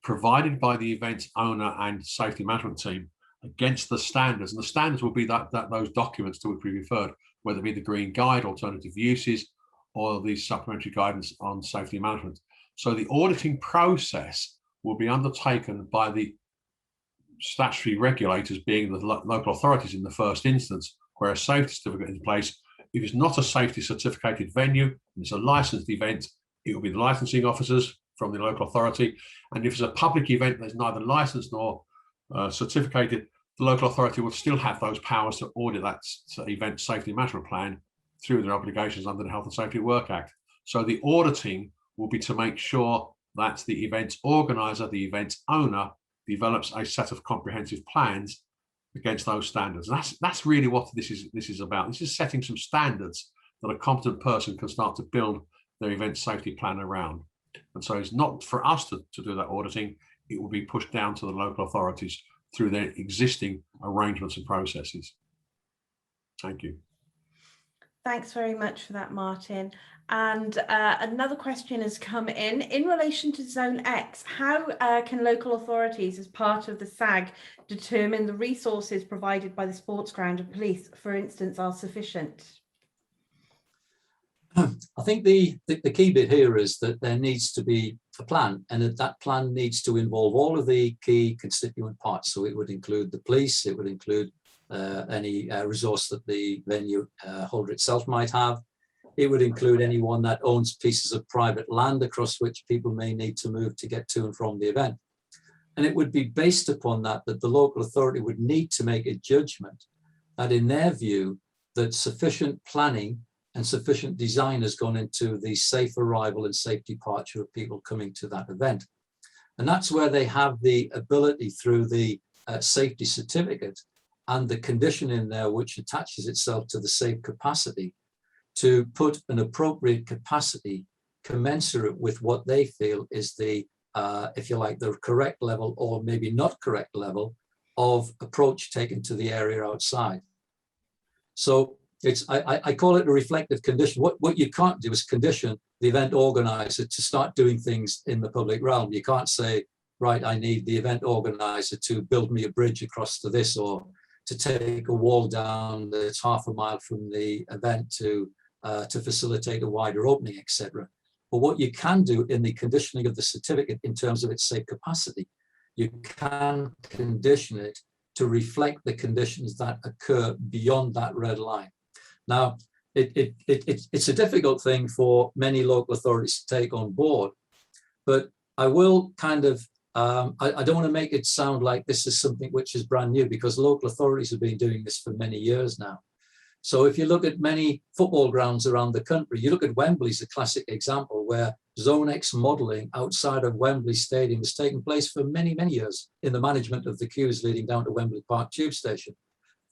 provided by the event owner and safety management team against the standards. And the standards will be those documents to which we referred, whether it be the Green Guide, alternative uses, or the supplementary guidance on safety management. So the auditing process will be undertaken by the statutory regulators, being the local authorities in the first instance, where a safety certificate is in place. If it's not a safety certificated venue, and it's a licensed event, it will be the licensing officers from the local authority. And if it's a public event that's neither licensed nor certificated, the local authority will still have those powers to audit that event safety management plan through their obligations under the Health and Safety at Work Act. So the auditing will be to make sure that the event organizer, the event owner, develops a set of comprehensive plans against those standards. And that's really what this is about. This is setting some standards that a competent person can start to build their event safety plan around. And so it's not for us to do that auditing. It will be pushed down to the local authorities through their existing arrangements and processes. Thank you. Thanks very much for that, Martin. And another question has come in relation to Zonex. How can local authorities, as part of the SAG, determine the resources provided by the sports ground and police, for instance, are sufficient? I think the key bit here is that there needs to be a plan, and that plan needs to involve all of the key constituent parts. So it would include the police, it would include any resource that the venue holder itself might have. It would include anyone that owns pieces of private land across which people may need to move to get to and from the event. And it would be based upon that the local authority would need to make a judgment that, in their view, that sufficient planning and sufficient design has gone into the safe arrival and safe departure of people coming to that event. And that's where they have the ability, through the safety certificate and the condition in there which attaches itself to the safe capacity, to put an appropriate capacity commensurate with what they feel is the, if you like, the correct level, or maybe not correct level, of approach taken to the area outside. So I call it a reflective condition. What you can't do is condition the event organizer to start doing things in the public realm. You can't say, right, I need the event organizer to build me a bridge across to this, or to take a wall down that's half a mile from the event to facilitate a wider opening, etc. But what you can do in the conditioning of the certificate in terms of its safe capacity, you can condition it to reflect the conditions that occur beyond that red line. Now, it's a difficult thing for many local authorities to take on board, but I will kind of, I don't want to make it sound like this is something which is brand new, because local authorities have been doing this for many years now. So if you look at many football grounds around the country, you look at Wembley as a classic example, where Zonex modelling outside of Wembley Stadium has taken place for many, many years in the management of the queues leading down to Wembley Park Tube Station.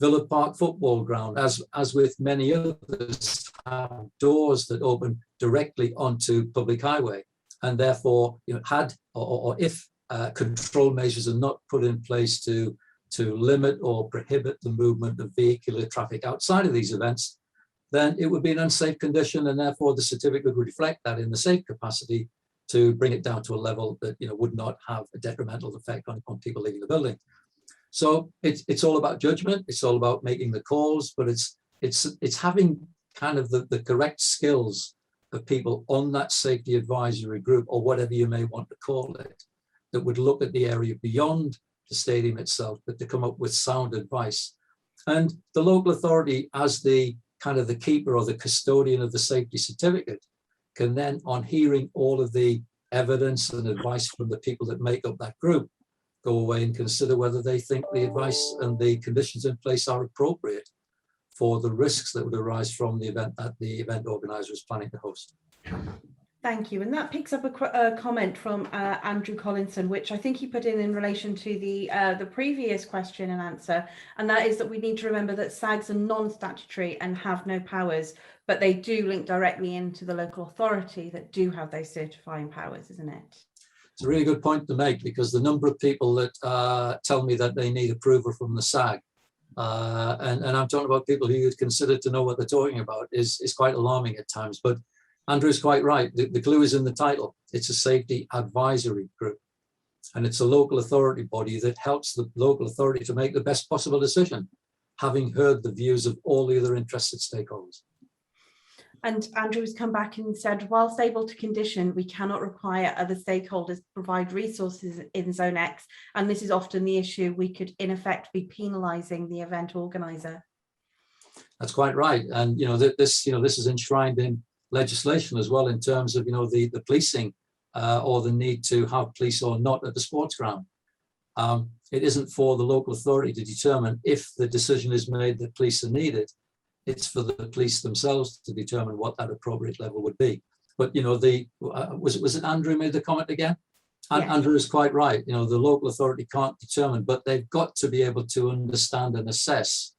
Villa Park Football Ground, as with many others, have doors that open directly onto public highway, and therefore, had or if control measures are not put in place to limit or prohibit the movement of vehicular traffic outside of these events, then it would be an unsafe condition, and therefore the certificate would reflect that in the safe capacity to bring it down to a level that would not have a detrimental effect on people leaving the building. So it's all about judgment. It's all about making the calls, but it's having kind of the correct skills of people on that safety advisory group, or whatever you may want to call it, that would look at the area beyond the stadium itself, but to come up with sound advice. And the local authority, as the kind of the keeper or the custodian of the safety certificate, can then, on hearing all of the evidence and advice from the people that make up that group, go away and consider whether they think the advice and the conditions in place are appropriate for the risks that would arise from the event that the event organizer is planning to host. Thank you. And that picks up a comment from Andrew Collinson, which I think he put in relation to the previous question and answer. And that is that we need to remember that SAGs are non-statutory and have no powers, but they do link directly into the local authority that do have those certifying powers, isn't it? It's a really good point to make, because the number of people that tell me that they need approval from the SAG, and I'm talking about people who you'd consider to know what they're talking about, is quite alarming at times. But Andrew's quite right. The clue is in the title. It's a safety advisory group, and it's a local authority body that helps the local authority to make the best possible decision, having heard the views of all the other interested stakeholders. And Andrew has come back and said, whilst able to condition, we cannot require other stakeholders to provide resources in Zonex, and this is often the issue. We could in effect be penalising the event organiser. That's quite right, and this is enshrined in legislation as well, in terms of the policing or the need to have police or not at the sports ground. It isn't for the local authority to determine if the decision is made that police are needed. It's for the police themselves to determine what that appropriate level would be. But was it Andrew made the comment again? Yeah. Andrew is quite right. The local authority can't determine, but they've got to be able to understand and assess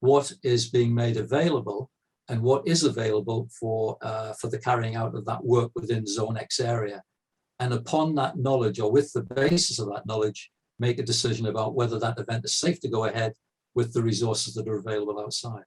what is being made available and what is available for the carrying out of that work within the Zonex area. And upon that knowledge, or with the basis of that knowledge, make a decision about whether that event is safe to go ahead with the resources that are available outside.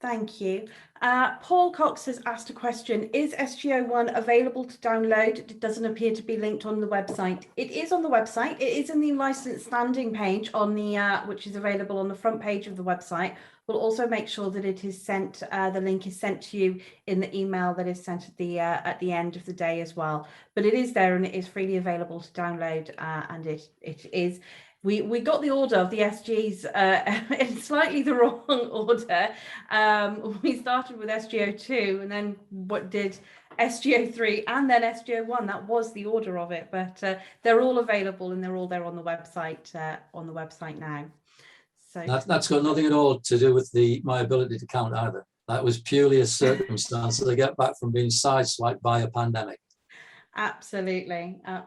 Thank you. Paul Cox has asked a question. Is SG01 available to download? It doesn't appear to be linked on the website. It is on the website. It is in the license standing page on the which is available on the front page of the website. We'll also make sure that it is sent. The link is sent to you in the email that is sent at the end of the day as well. But it is there and it is freely available to download. And it is. We got the order of the SGs in slightly the wrong order. We started with SG02 and then what did SG03 and then SG01. That was the order of it, but they're all available and they're all there on the website now. So that's got nothing at all to do with my ability to count either. That was purely a circumstance that I get back from being sideswiped by a pandemic. Absolutely. So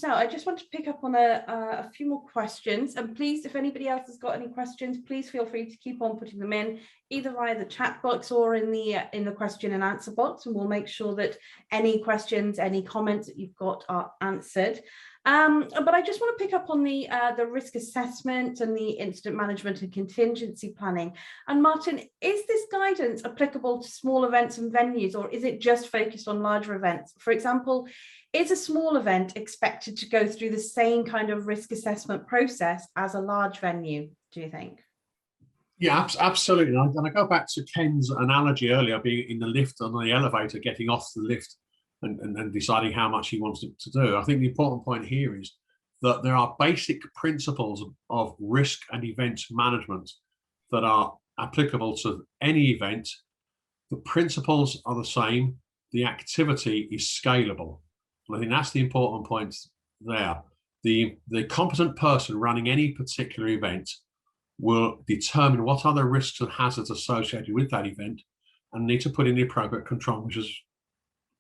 I just want to pick up on a few more questions, and please, if anybody else has got any questions, please feel free to keep on putting them in, either via the chat box or in the question and answer box, and we'll make sure that any questions, any comments that you've got are answered. But I just want to pick up on the risk assessment and the incident management and contingency planning. And Martin, is this guidance applicable to small events and venues, or is it just focused on larger events? For example, is a small event expected to go through the same kind of risk assessment process as a large venue, do you think? Yeah, absolutely. And I go back to Ken's analogy earlier, being in the lift and the elevator, getting off the lift and deciding how much he wants it to do. I think the important point here is that there are basic principles of risk and event management that are applicable to any event. The principles are the same. The activity is scalable. And I think that's the important point there. The competent person running any particular event will determine what are the risks and hazards associated with that event and need to put in the appropriate control measures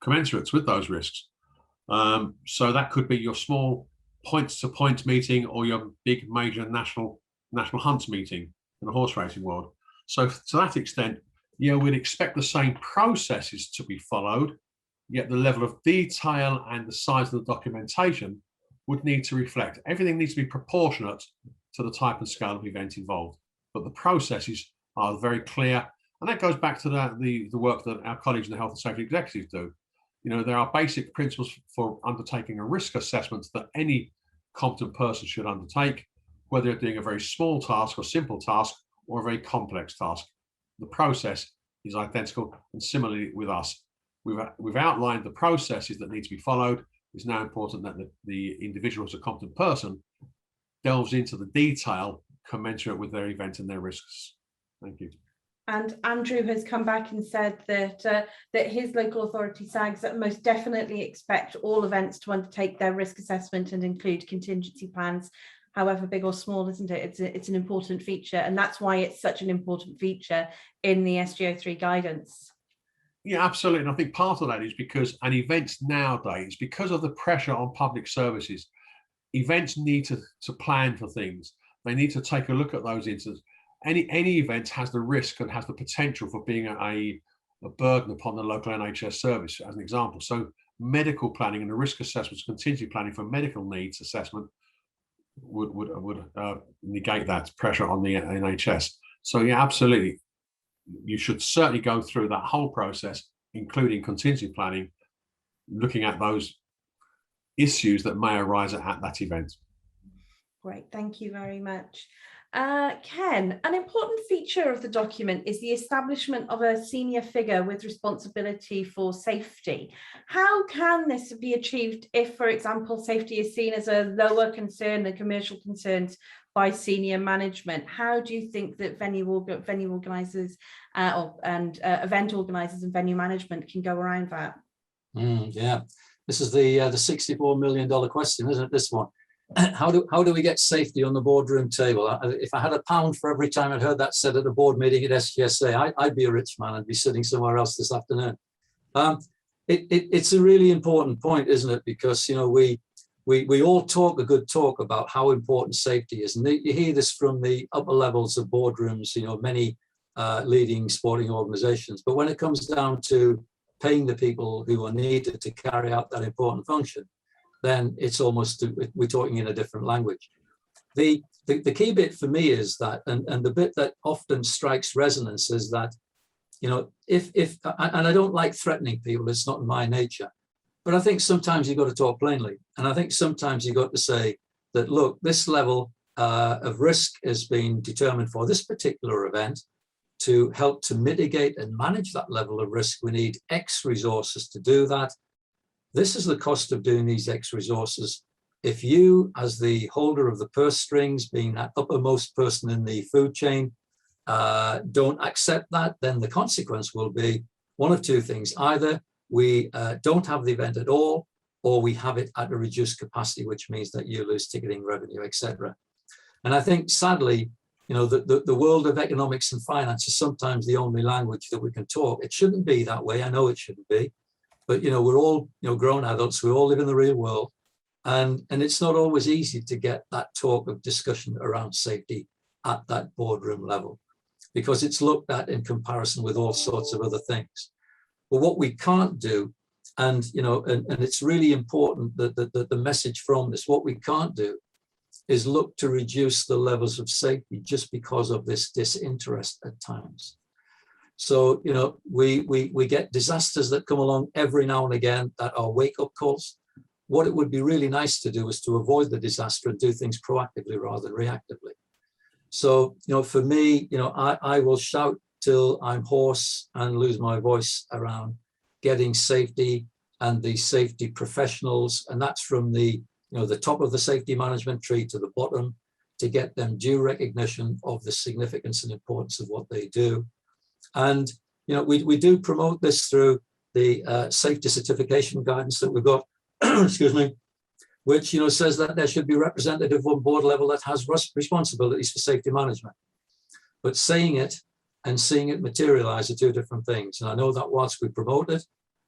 commensurate with those risks. So that could be your small point-to-point meeting or your big major national hunts meeting in the horse racing world. So to that extent, yeah, we'd expect the same processes to be followed, yet the level of detail and the size of the documentation would need to reflect. Everything needs to be proportionate to the type and scale of event involved, but the processes are very clear. And that goes back to the work that our colleagues in the health and safety executives do. There are basic principles for undertaking a risk assessment that any competent person should undertake, whether they're doing a very small task or simple task or a very complex task. The process is identical, and similarly with us. We've outlined the processes that need to be followed. It's now important that the individual as a competent person delves into the detail commensurate with their event and their risks. Thank you. And Andrew has come back and said that his local authority SAGs most definitely expect all events to undertake their risk assessment and include contingency plans, however big or small, isn't it? It's an important feature, and that's why it's such an important feature in the SG03 guidance. Yeah, absolutely. And I think part of that is because events nowadays, because of the pressure on public services, events need to plan for things. They need to take a look at those incidents. Any event has the risk and has the potential for being a burden upon the local NHS service, as an example. So medical planning and the risk assessments, contingency planning for medical needs assessment would negate that pressure on the NHS. So yeah, absolutely. You should certainly go through that whole process, including contingency planning, looking at those issues that may arise at that event. Great, thank you very much. Ken, an important feature of the document is the establishment of a senior figure with responsibility for safety. How can this be achieved if, for example, safety is seen as a lower concern than commercial concerns by senior management? How do you think that venue organisers and event organisers and venue management can go around that? Yeah, this is the $64 million question, isn't it? This one. How do we get safety on the boardroom table? If I had £1 for every time I'd heard that said at a board meeting at SGSA, I'd be a rich man. I'd be sitting somewhere else this afternoon. It's a really important point, isn't it? Because we all talk a good talk about how important safety is, and you hear this from the upper levels of boardrooms. Many leading sporting organisations. But when it comes down to paying the people who are needed to carry out that important function, then it's almost, we're talking in a different language. The key bit for me is that, and the bit that often strikes resonance is that, if and I don't like threatening people, it's not in my nature, but I think sometimes you've got to talk plainly. And I think sometimes you've got to say that, look, this level of risk has been determined for this particular event. To help to mitigate and manage that level of risk, we need X resources to do that. This is the cost of doing these X resources. If you, as the holder of the purse strings, being that uppermost person in the food chain, don't accept that, then the consequence will be one of two things. Either we don't have the event at all, or we have it at a reduced capacity, which means that you lose ticketing revenue, etc. And I think, sadly, the world of economics and finance is sometimes the only language that we can talk. It shouldn't be that way. I know it shouldn't be. But, we're all, grown adults. We all live in the real world. And it's not always easy to get that talk of discussion around safety at that boardroom level, because it's looked at in comparison with all sorts of other things. But what we can't do, and it's really important that the message from this, what we can't do is look to reduce the levels of safety just because of this disinterest at times. So, we get disasters that come along every now and again that are wake-up calls. What it would be really nice to do is to avoid the disaster and do things proactively rather than reactively. So, for me, I will shout till I'm hoarse and lose my voice around getting safety and the safety professionals, and that's from the top of the safety management tree to the bottom, to get them due recognition of the significance and importance of what they do. And we do promote this through the safety certification guidance that we've got, excuse me, which says that there should be representative on board level that has responsibilities for safety management. But saying it and seeing it materialize are two different things. And I know that whilst we promote it,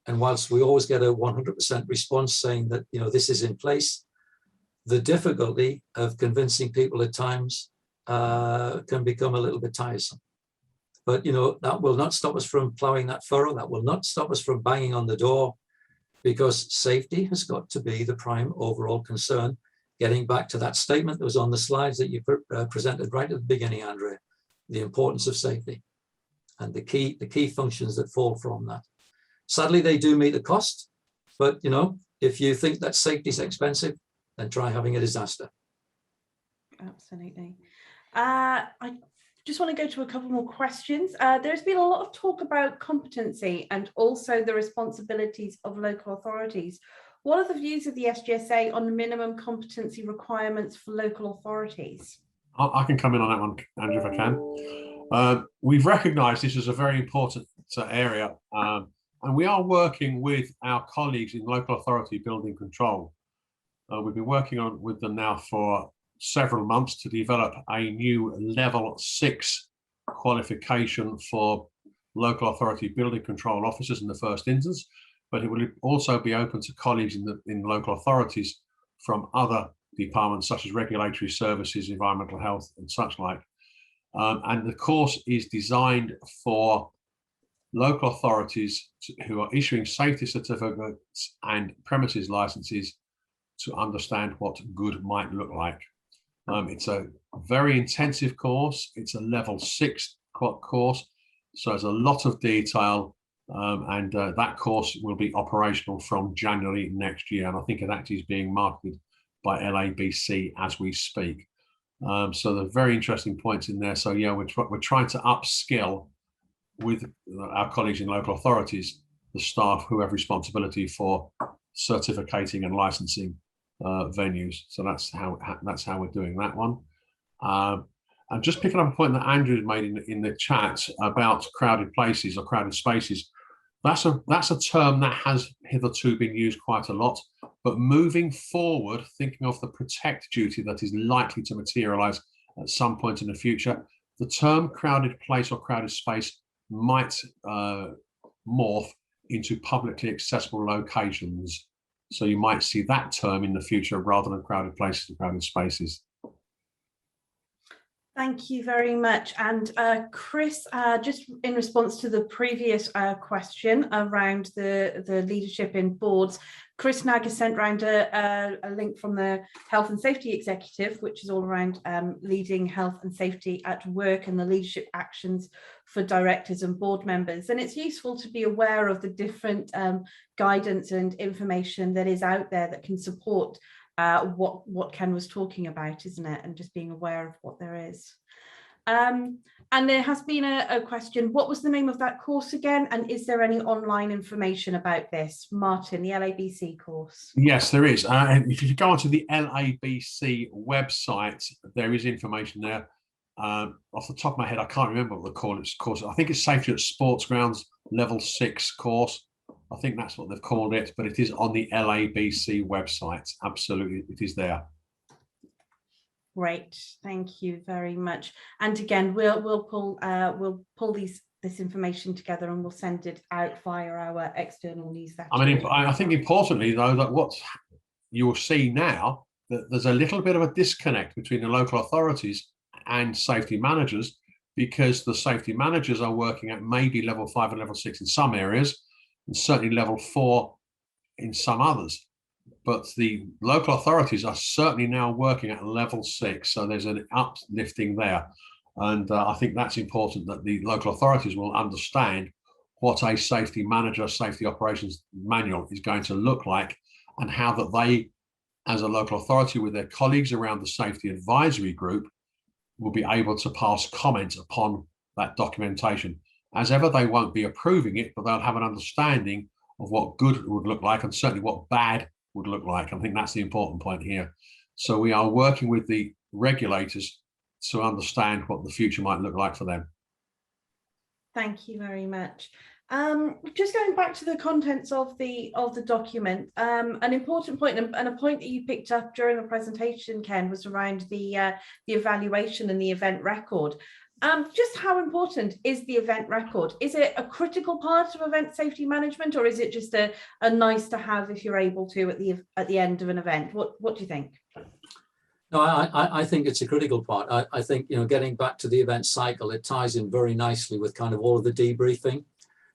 and whilst we always get a 100% response saying that this is in place, the difficulty of convincing people at times can become a little bit tiresome. But that will not stop us from plowing that furrow. That will not stop us from banging on the door, because safety has got to be the prime overall concern. Getting back to that statement that was on the slides that you presented right at the beginning, Andrea, the importance of safety and the key functions that fall from that. Sadly, they do meet the cost, but you know, if you think that safety is expensive, then try having a disaster. Absolutely. I just want to go to a couple more questions. There's been a lot of talk about competency and also the responsibilities of local authorities. What are the views of the SGSA on minimum competency requirements for local authorities? I can come in on that one, Andrew, if I can. We've recognised this as a very important area, and we are working with our colleagues in local authority building control. We've been working with them now for several months to develop a new level 6 qualification for local authority building control officers in the first instance, but it will also be open to colleagues in local authorities from other departments such as regulatory services, environmental health and such like. And the course is designed for local authorities who are issuing safety certificates and premises licenses to understand what good might look like. It's a very intensive course. It's a level 6 course, so there's a lot of detail, and that course will be operational from January next year, and I think it actually is being marketed by LABC as we speak. So there are very interesting points in there. So yeah, we're trying to upskill with our colleagues in local authorities, the staff who have responsibility for certificating and licensing venues. So that's how we're doing that one. And just picking up a point that Andrew made in the chat about crowded places or crowded spaces, that's a term that has hitherto been used quite a lot, but moving forward, thinking of the protect duty that is likely to materialize at some point in the future, the term crowded place or crowded space might morph into publicly accessible locations. So you might see that term in the future rather than crowded places and crowded spaces. Thank you very much. And Chris, just in response to the previous question around the leadership in boards, Chris Nag has sent around a link from the Health and Safety Executive, which is all around leading health and safety at work and the leadership actions for directors and board members. And it's useful to be aware of the different guidance and information that is out there that can support what Ken was talking about, isn't it? And just being aware of what there is. And there has been a question, what was the name of that course again? And is there any online information about this? Martin, the LABC course? Yes, there is. If you go onto the LABC website, there is information there. Off the top of my head, I can't remember what the course. I think it's Safety at Sports Grounds Level 6 course. I think that's what they've called it, but it is on the LABC website. Absolutely, it is there. Great, thank you very much. And again, we'll pull this information together and we'll send it out via our external newsletter. I think importantly though, that what you'll see now, that there's a little bit of a disconnect between the local authorities and safety managers, because the safety managers are working at maybe level 5 and level 6 in some areas, and certainly level 4 in some others. But the local authorities are certainly now working at level 6. So there's an uplifting there. And I think that's important, that the local authorities will understand what a safety manager, safety operations manual is going to look like, and how that they, as a local authority with their colleagues around the safety advisory group, will be able to pass comment upon that documentation. As ever, they won't be approving it, but they'll have an understanding of what good would look like and certainly what bad would look like. I think that's the important point here. So we are working with the regulators to understand what the future might look like for them. Thank you very much. Just going back to the contents of the document, an important point and a point that you picked up during the presentation, Ken, was around the evaluation and the event record. Just how important is the event record? Is it a critical part of event safety management, or is it just a nice to have if you're able to at the end of an event? What do you think? No, I think it's a critical part. I think, you know, getting back to the event cycle, it ties in very nicely with kind of all of the debriefing.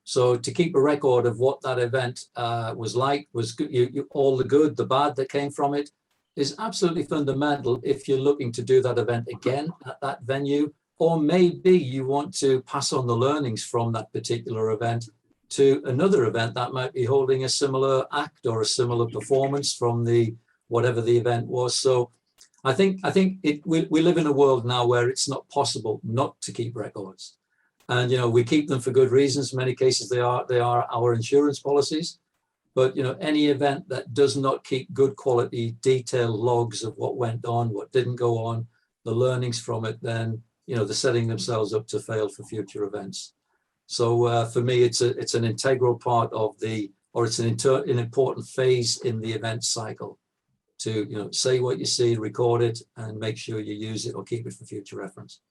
So to keep a record of what that event was like, was good, all the good, the bad that came from it, is absolutely fundamental if you're looking to do that event again at that venue, or maybe you want to pass on the learnings from that particular event to another event that might be holding a similar act or a similar performance from the whatever the event was. So I think we live in a world now where it's not possible not to keep records, and we keep them for good reasons. In many cases they are our insurance policies, but any event that does not keep good quality detailed logs of what went on, what didn't go on, the learnings from it, then they're setting themselves up to fail for future events. So for me, it's an integral part of it's an important phase in the event cycle to say what you see, record it, and make sure you use it or keep it for future reference.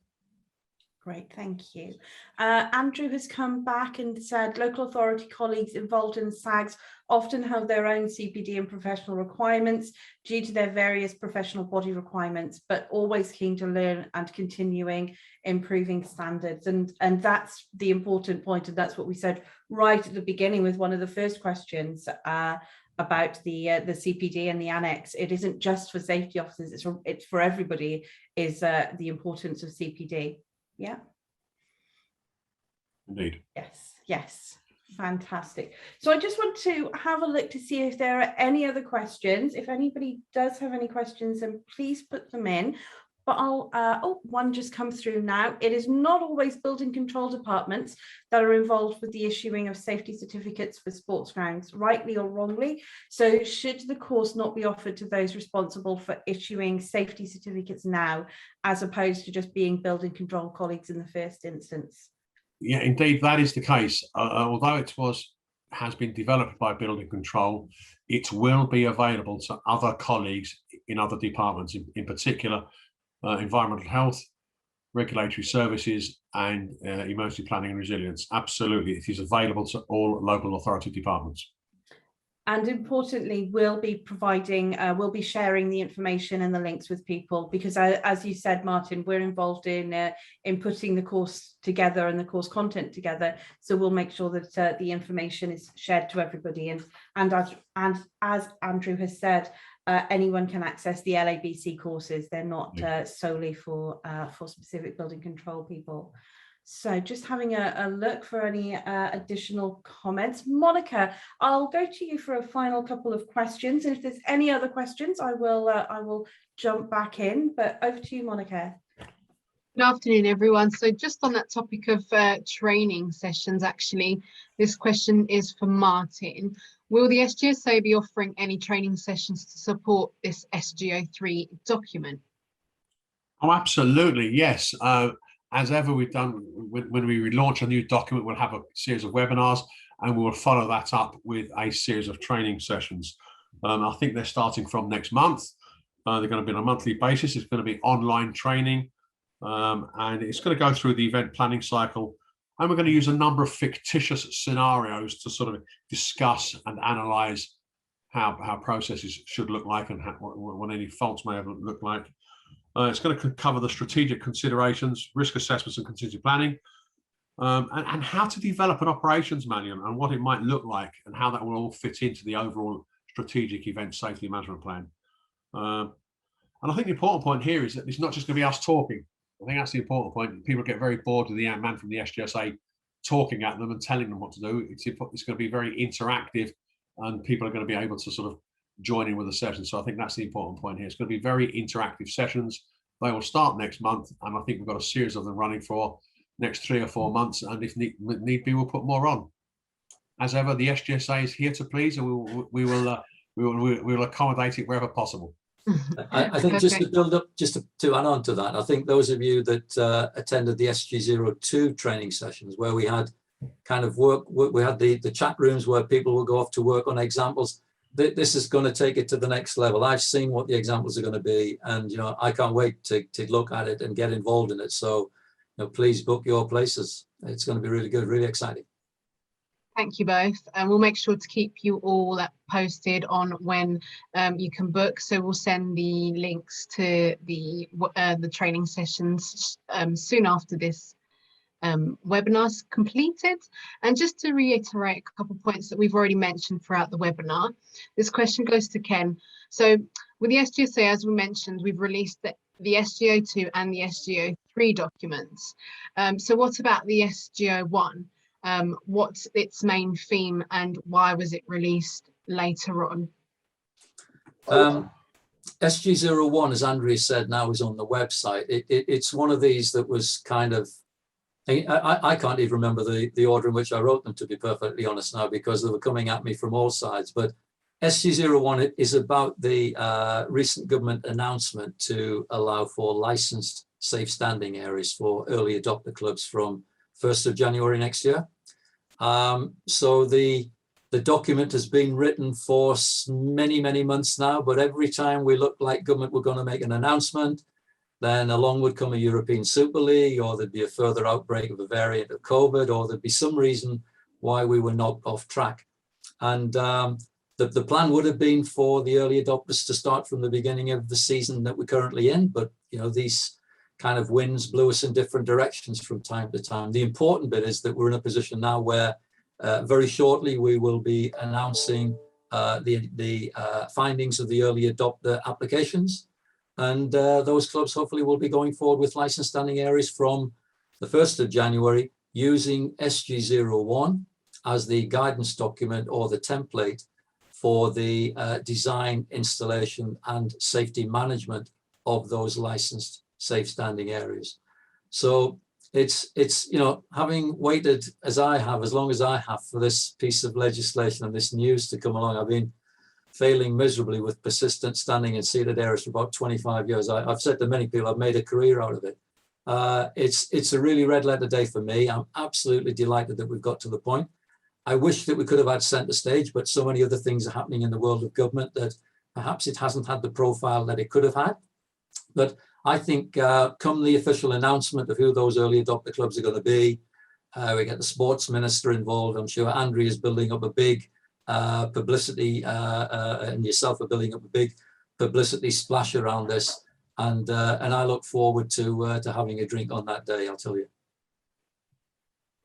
Great, thank you. Andrew has come back and said local authority colleagues involved in SAGs often have their own CPD and professional requirements due to their various professional body requirements, but always keen to learn and continuing improving standards. And that's the important point, and that's what we said right at the beginning with one of the first questions about the CPD and the annex. It isn't just for safety officers, it's for everybody, is the importance of CPD. Yeah. Indeed. Yes. Fantastic. So I just want to have a look to see if there are any other questions. If anybody does have any questions, then please put them in. But one just come through now. It is not always building control departments that are involved with the issuing of safety certificates for sports grounds, rightly or wrongly. So should the course not be offered to those responsible for issuing safety certificates now, as opposed to just being building control colleagues in the first instance? Yeah, indeed, that is the case. Although it has been developed by building control, it will be available to other colleagues in other departments, in particular environmental health, regulatory services, and emergency planning and resilience. Absolutely, it is available to all local authority departments. And importantly, we'll be sharing the information and the links with people, because as you said, Martin, we're involved in putting the course together and the course content together. So we'll make sure that the information is shared to everybody. And as Andrew has said, anyone can access the LABC courses. They're not solely for specific building control people. So just having a look for any additional comments. Monica, I'll go to you for a final couple of questions. And if there's any other questions, I will jump back in. But over to you, Monica. Good afternoon, everyone. So just on that topic of training sessions, actually, this question is for Martin. Will the SGSA be offering any training sessions to support this SG03 document? Oh, absolutely, yes. As ever, we've done when we relaunch a new document, we'll have a series of webinars, and we will follow that up with a series of training sessions. I think they're starting from next month. They're going to be on a monthly basis. It's going to be online training, and it's going to go through the event planning cycle. And we're going to use a number of fictitious scenarios to sort of discuss and analyze how processes should look like and what any faults may have looked like. It's going to cover the strategic considerations, risk assessments and contingency planning, and how to develop an operations manual and what it might look like and how that will all fit into the overall strategic event safety management plan. And I think the important point here is that it's not just going to be us talking. I think that's the important point. People get very bored with the man from the SGSA talking at them and telling them what to do. It's going to be very interactive, and people are going to be able to sort of join in with the session. So I think that's the important point here. It's going to be very interactive sessions. They will start next month, and I think we've got a series of them running for next 3 or 4 months, and if need be, we'll put more on. As ever, the SGSA is here to please, and we will accommodate it wherever possible. I think just to build up, just to add on to that, I think those of you that attended the SG02 training sessions, where we had kind of we had the chat rooms where people will go off to work on examples. This is going to take it to the next level. I've seen what the examples are going to be, and I can't wait to look at it and get involved in it. So please book your places. It's going to be really good, really exciting. Thank you both, and we'll make sure to keep you all posted on when you can book. So we'll send the links to the training sessions soon after this webinar's completed. And just to reiterate a couple of points that we've already mentioned throughout the webinar, this question goes to Ken. So with the SGSA, as we mentioned, we've released the SG02 and the SG03 SG03 documents. So what about the SG01? What's its main theme and why was it released later on? SG01, as Andrea said, now is on the website. It's one of these that was kind of, I can't even remember the order in which I wrote them, to be perfectly honest now, because they were coming at me from all sides. But SG01 is about the recent government announcement to allow for licensed safe standing areas for early adopter clubs from 1st of January next year. So the document has been written for many, many months now, but every time we looked like government were going to make an announcement, then along would come a European Super League, or there'd be a further outbreak of a variant of COVID, or there'd be some reason why we were knocked off track. And the plan would have been for the early adopters to start from the beginning of the season that we're currently in, but these kind of winds blew us in different directions from time to time. The important bit is that we're in a position now where very shortly we will be announcing the findings of the early adopter applications. And those clubs hopefully will be going forward with licensed standing areas from the 1st of January using SG01 as the guidance document or the template for the design, installation and safety management of those licensed safe standing areas. So it's having waited as long as I have for this piece of legislation and this news to come along, I've been failing miserably with persistent standing and seated areas for about 25 years. I've said to many people, I've made a career out of it. It's a really red letter day for me. I'm absolutely delighted that we've got to the point. I wish that we could have had centre stage, but so many other things are happening in the world of government that perhaps it hasn't had the profile that it could have had. But I think come the official announcement of who those early adopter clubs are going to be, we get the sports minister involved. I'm sure Andrea is building up a big publicity, and yourself are building up a big publicity splash around this, and I look forward to having a drink on that day. I'll tell you.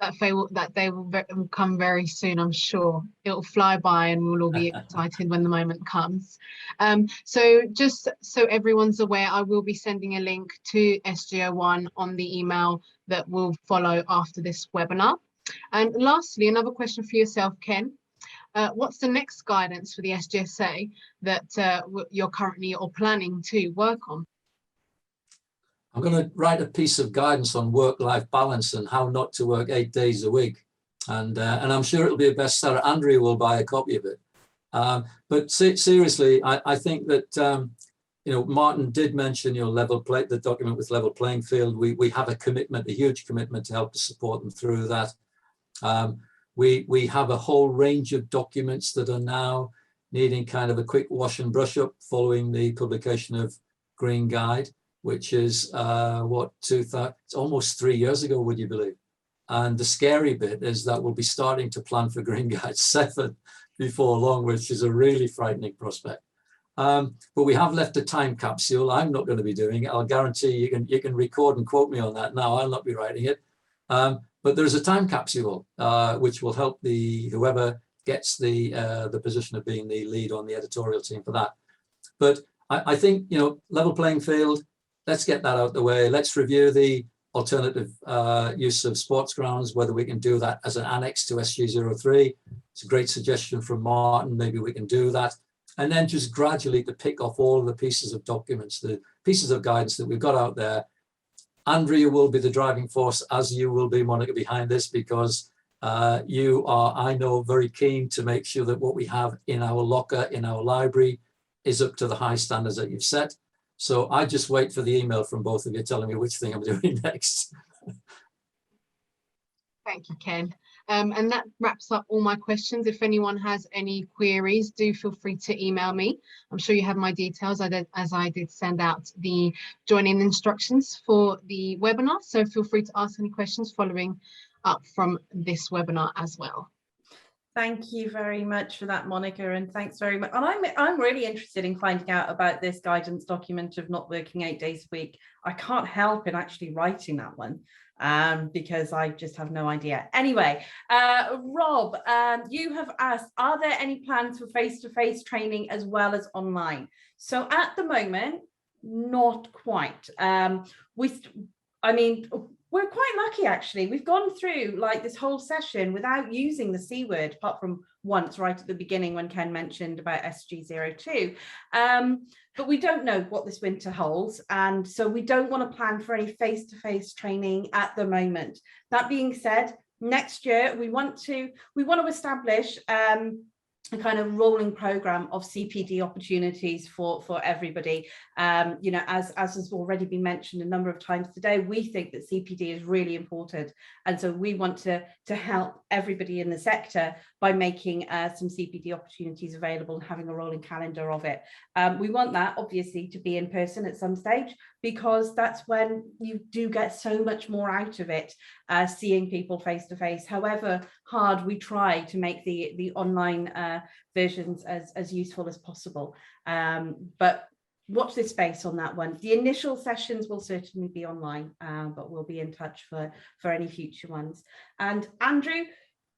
That day will come very soon, I'm sure. It'll fly by and we'll all be excited when the moment comes. So just so everyone's aware, I will be sending a link to SG01 on the email that will follow after this webinar. And lastly, another question for yourself, Ken. What's the next guidance for the SGSA that you're currently or planning to work on? I'm going to write a piece of guidance on work-life balance and how not to work 8 days a week. And I'm sure it'll be a bestseller. Andrea will buy a copy of it. But seriously, I think that, Martin did mention the document with level playing field. We have a commitment, a huge commitment to help to support them through that. We have a whole range of documents that are now needing kind of a quick wash and brush up following the publication of Green Guide, which is it's almost 3 years ago, would you believe? And the scary bit is that we'll be starting to plan for Green Guide 7 before long, which is a really frightening prospect. But we have left a time capsule. I'm not going to be doing it. I'll guarantee you can record and quote me on that now. I'll not be writing it. But there's a time capsule which will help whoever gets the position of being the lead on the editorial team for that. But I think, level playing field, let's get that out the way. Let's review the alternative use of sports grounds, whether we can do that as an annex to SG03. It's a great suggestion from Martin. Maybe we can do that. And then just gradually to pick off all of the pieces of documents, the pieces of guidance that we've got out there. Andrea will be the driving force, as you will be, Monica, behind this, because you are, I know, very keen to make sure that what we have in our locker, in our library, is up to the high standards that you've set. So I just wait for the email from both of you telling me which thing I'm doing next. Thank you, Ken. And that wraps up all my questions. If anyone has any queries, do feel free to email me. I'm sure you have my details, as I did send out the join-in instructions for the webinar. So feel free to ask any questions following up from this webinar as well. Thank you very much for that, Monica, and thanks very much. And I'm really interested in finding out about this guidance document of not working 8 days a week. I can't help in actually writing that one because I just have no idea. Anyway, Rob, you have asked, are there any plans for face-to-face training as well as online? So at the moment, not quite. I mean, we're quite lucky, actually. We've gone through like this whole session without using the C word, apart from once right at the beginning when Ken mentioned about SG02. But we don't know what this winter holds. And so we don't want to plan for any face-to-face training at the moment. That being said, next year we want to establish a kind of rolling program of CPD opportunities for everybody. You know, as has already been mentioned a number of times today, we think that CPD is really important, and so we want to help everybody in the sector by making some CPD opportunities available and having a rolling calendar of it. We want that obviously to be in person at some stage, because that's when you do get so much more out of it, seeing people face to face, however hard we try to make the online versions as useful as possible. But watch this space on that one. The initial sessions will certainly be online, but we'll be in touch for any future ones. And Andrew,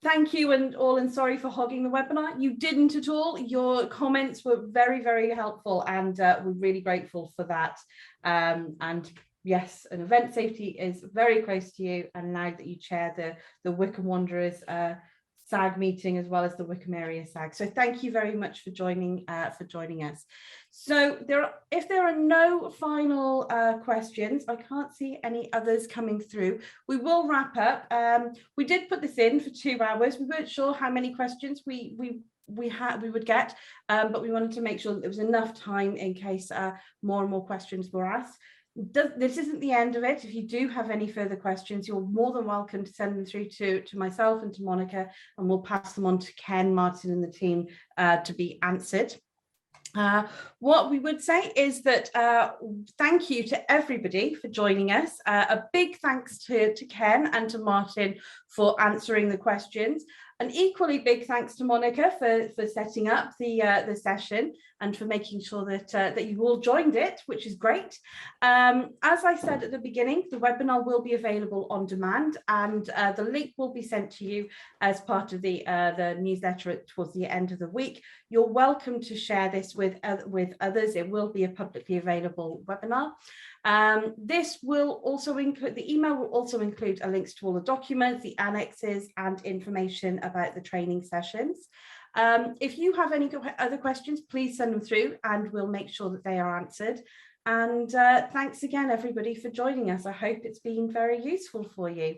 thank you and sorry for hogging the webinar. You didn't at all. Your comments were very, very helpful, and we're really grateful for that. And yes, an event safety is very close to you, and now that you chair the Wycombe Wanderers SAG meeting as well as the Wycombe Area SAG. So thank you very much for joining us. So if there are no final questions, I can't see any others coming through. We will wrap up. We did put this in for 2 hours. We weren't sure how many questions we would get, but we wanted to make sure that there was enough time in case more and more questions were asked. This isn't the end of it. If you do have any further questions, you're more than welcome to send them through to myself and to Monica, and we'll pass them on to Ken, Martin and the team to be answered. What we would say is that thank you to everybody for joining us. A big thanks to Ken and to Martin for answering the questions. An equally big thanks to Monica for setting up the session and for making sure that you all joined it, which is great. As I said at the beginning, the webinar will be available on demand, and the link will be sent to you as part of the newsletter towards the end of the week. You're welcome to share this with others. It will be a publicly available webinar. This will also include, the email will also include links to all the documents, the annexes, and information about the training sessions. If you have any other questions, please send them through and we'll make sure that they are answered. And thanks again, everybody, for joining us. I hope it's been very useful for you.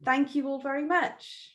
Thank you all very much.